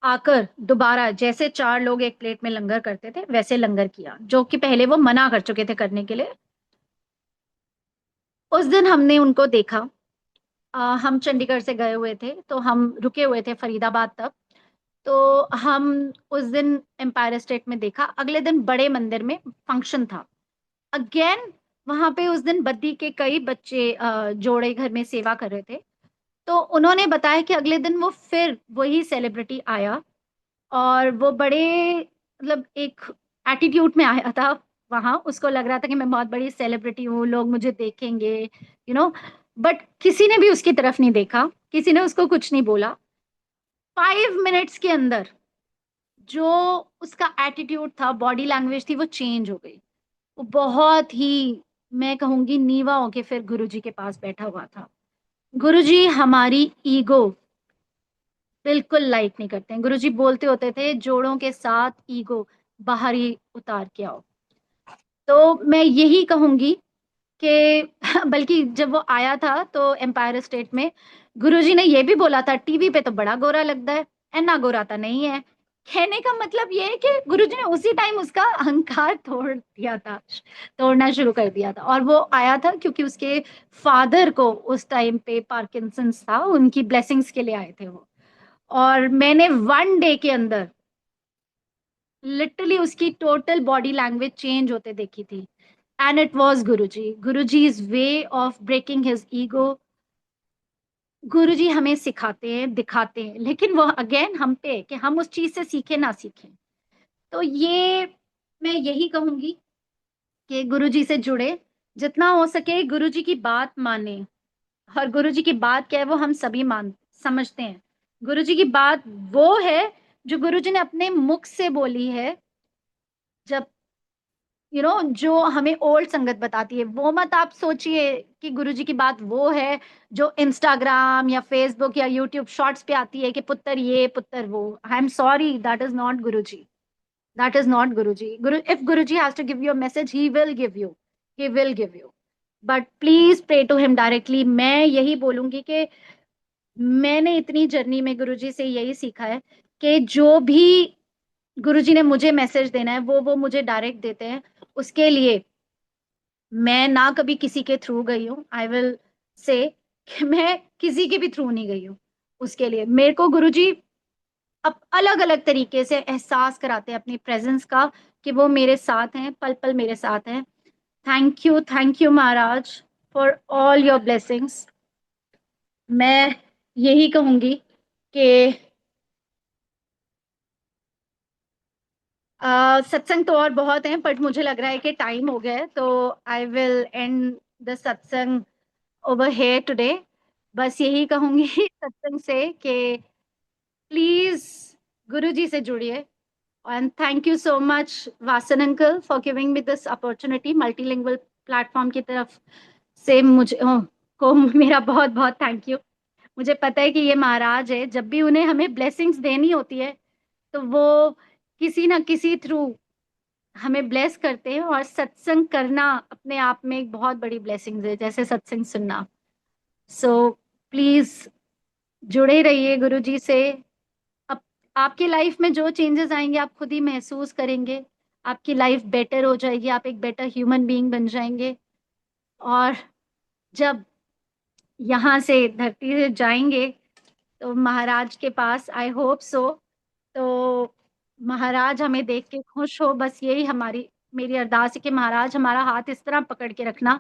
आकर दोबारा जैसे 4 लोग एक प्लेट में लंगर करते थे वैसे लंगर किया, जो कि पहले वो मना कर चुके थे करने के लिए। उस दिन हमने उनको देखा। हम चंडीगढ़ से गए हुए थे तो हम रुके हुए थे फरीदाबाद तक। तो हम उस दिन एम्पायर स्टेट में देखा, अगले दिन बड़े मंदिर में फंक्शन था अगेन। वहां पे उस दिन बद्दी के कई बच्चे जोड़े घर में सेवा कर रहे थे। तो उन्होंने बताया कि अगले दिन वो फिर वही सेलिब्रिटी आया, और वो बड़े मतलब एक एटीट्यूड में आया था। वहां उसको लग रहा था कि मैं बहुत बड़ी सेलिब्रिटी हूँ, लोग मुझे देखेंगे, बट किसी ने भी उसकी तरफ नहीं देखा, किसी ने उसको कुछ नहीं बोला। 5 मिनट्स के अंदर जो उसका एटीट्यूड था, बॉडी लैंग्वेज थी, वो चेंज हो गई। वो बहुत ही, मैं कहूंगी, नीवा होके फिर गुरुजी के पास बैठा हुआ था। गुरुजी हमारी ईगो बिल्कुल लाइक नहीं करते हैं। गुरुजी बोलते होते थे जोड़ों के साथ ईगो बाहर ही उतार के आओ। तो मैं यही कहूंगी कि बल्कि जब वो आया था तो एम्पायर स्टेट में गुरुजी ने ये भी बोला था, टीवी पे तो बड़ा गोरा लगता है, इतना गोरा तो नहीं है। कहने का मतलब ये है कि गुरुजी ने उसी टाइम उसका अहंकार तोड़ दिया था, तोड़ना शुरू कर दिया था। और वो आया था क्योंकि उसके फादर को उस टाइम पे पार्किंसंस था, उनकी ब्लेसिंग्स के लिए आए थे वो। और मैंने 1 डे के अंदर लिटरली उसकी टोटल बॉडी लैंग्वेज चेंज होते देखी थी। And it was Guruji, Guruji's way of breaking his ego. Guruji हमें सिखाते हैं, दिखाते हैं, लेकिन वो अगेन हम पे है कि हम उस चीज से सीखे ना सीखें। तो ये मैं यही कहूंगी कि गुरुजी से जुड़े, जितना हो सके गुरुजी की बात माने। और गुरुजी की बात क्या है वो हम सभी मान समझते हैं। गुरुजी की बात वो है जो गुरुजी ने अपने मुख से बोली है। जब जो हमें ओल्ड संगत बताती है, वो मत आप सोचिए कि गुरुजी की बात वो है जो इंस्टाग्राम या फेसबुक या यूट्यूब शॉर्ट्स पे आती है कि पुत्र ये पुत्र वो। I am sorry, that is not Guruji, that is not Guruji. If Guruji has to give you a message, he will give you, he will give you, but please pray to him directly. मैं यही बोलूंगी कि मैंने इतनी जर्नी में गुरुजी से यही सीखा है कि जो भी गुरुजी ने मुझे मैसेज देना है वो मुझे डायरेक्ट देते हैं। उसके लिए मैं ना कभी किसी के थ्रू गई हूँ, आई विल से कि मैं किसी के भी थ्रू नहीं गई हूँ। उसके लिए मेरे को गुरुजी अब अलग अलग तरीके से एहसास कराते हैं अपनी प्रेजेंस का, कि वो मेरे साथ हैं, पल पल मेरे साथ हैं। Thank you Maharaj for all your blessings. मैं यही कहूंगी कि सत्संग तो और बहुत हैं, बट मुझे लग रहा है कि टाइम हो गया है, तो आई विल एंड द सत्संग over here today. बस यही कहूंगी सत्संग से कि प्लीज गुरु जी से जुड़िए। And thank you so much Vasan uncle for giving me this opportunity, multilingual platform की तरफ से मुझे को मेरा बहुत बहुत थैंक यू। मुझे पता है कि ये महाराज है, जब भी उन्हें हमें ब्लेसिंग्स देनी होती है तो वो किसी ना किसी थ्रू हमें ब्लेस करते हैं, और सत्संग करना अपने आप में एक बहुत बड़ी ब्लेसिंग है, जैसे सत्संग सुनना। सो प्लीज जुड़े रहिए गुरु जी से। अब आपकी लाइफ में जो चेंजेस आएंगे आप खुद ही महसूस करेंगे। आपकी लाइफ बेटर हो जाएगी, आप एक बेटर ह्यूमन बीइंग बन जाएंगे। और जब यहाँ से धरती से जाएंगे तो महाराज के पास, आई होप सो, तो महाराज हमें देख के खुश हो, बस यही हमारी मेरी अरदास है कि महाराज हमारा हाथ इस तरह पकड़ के रखना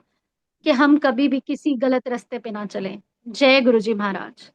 कि हम कभी भी किसी गलत रास्ते पे ना चलें। जय गुरु जी महाराज।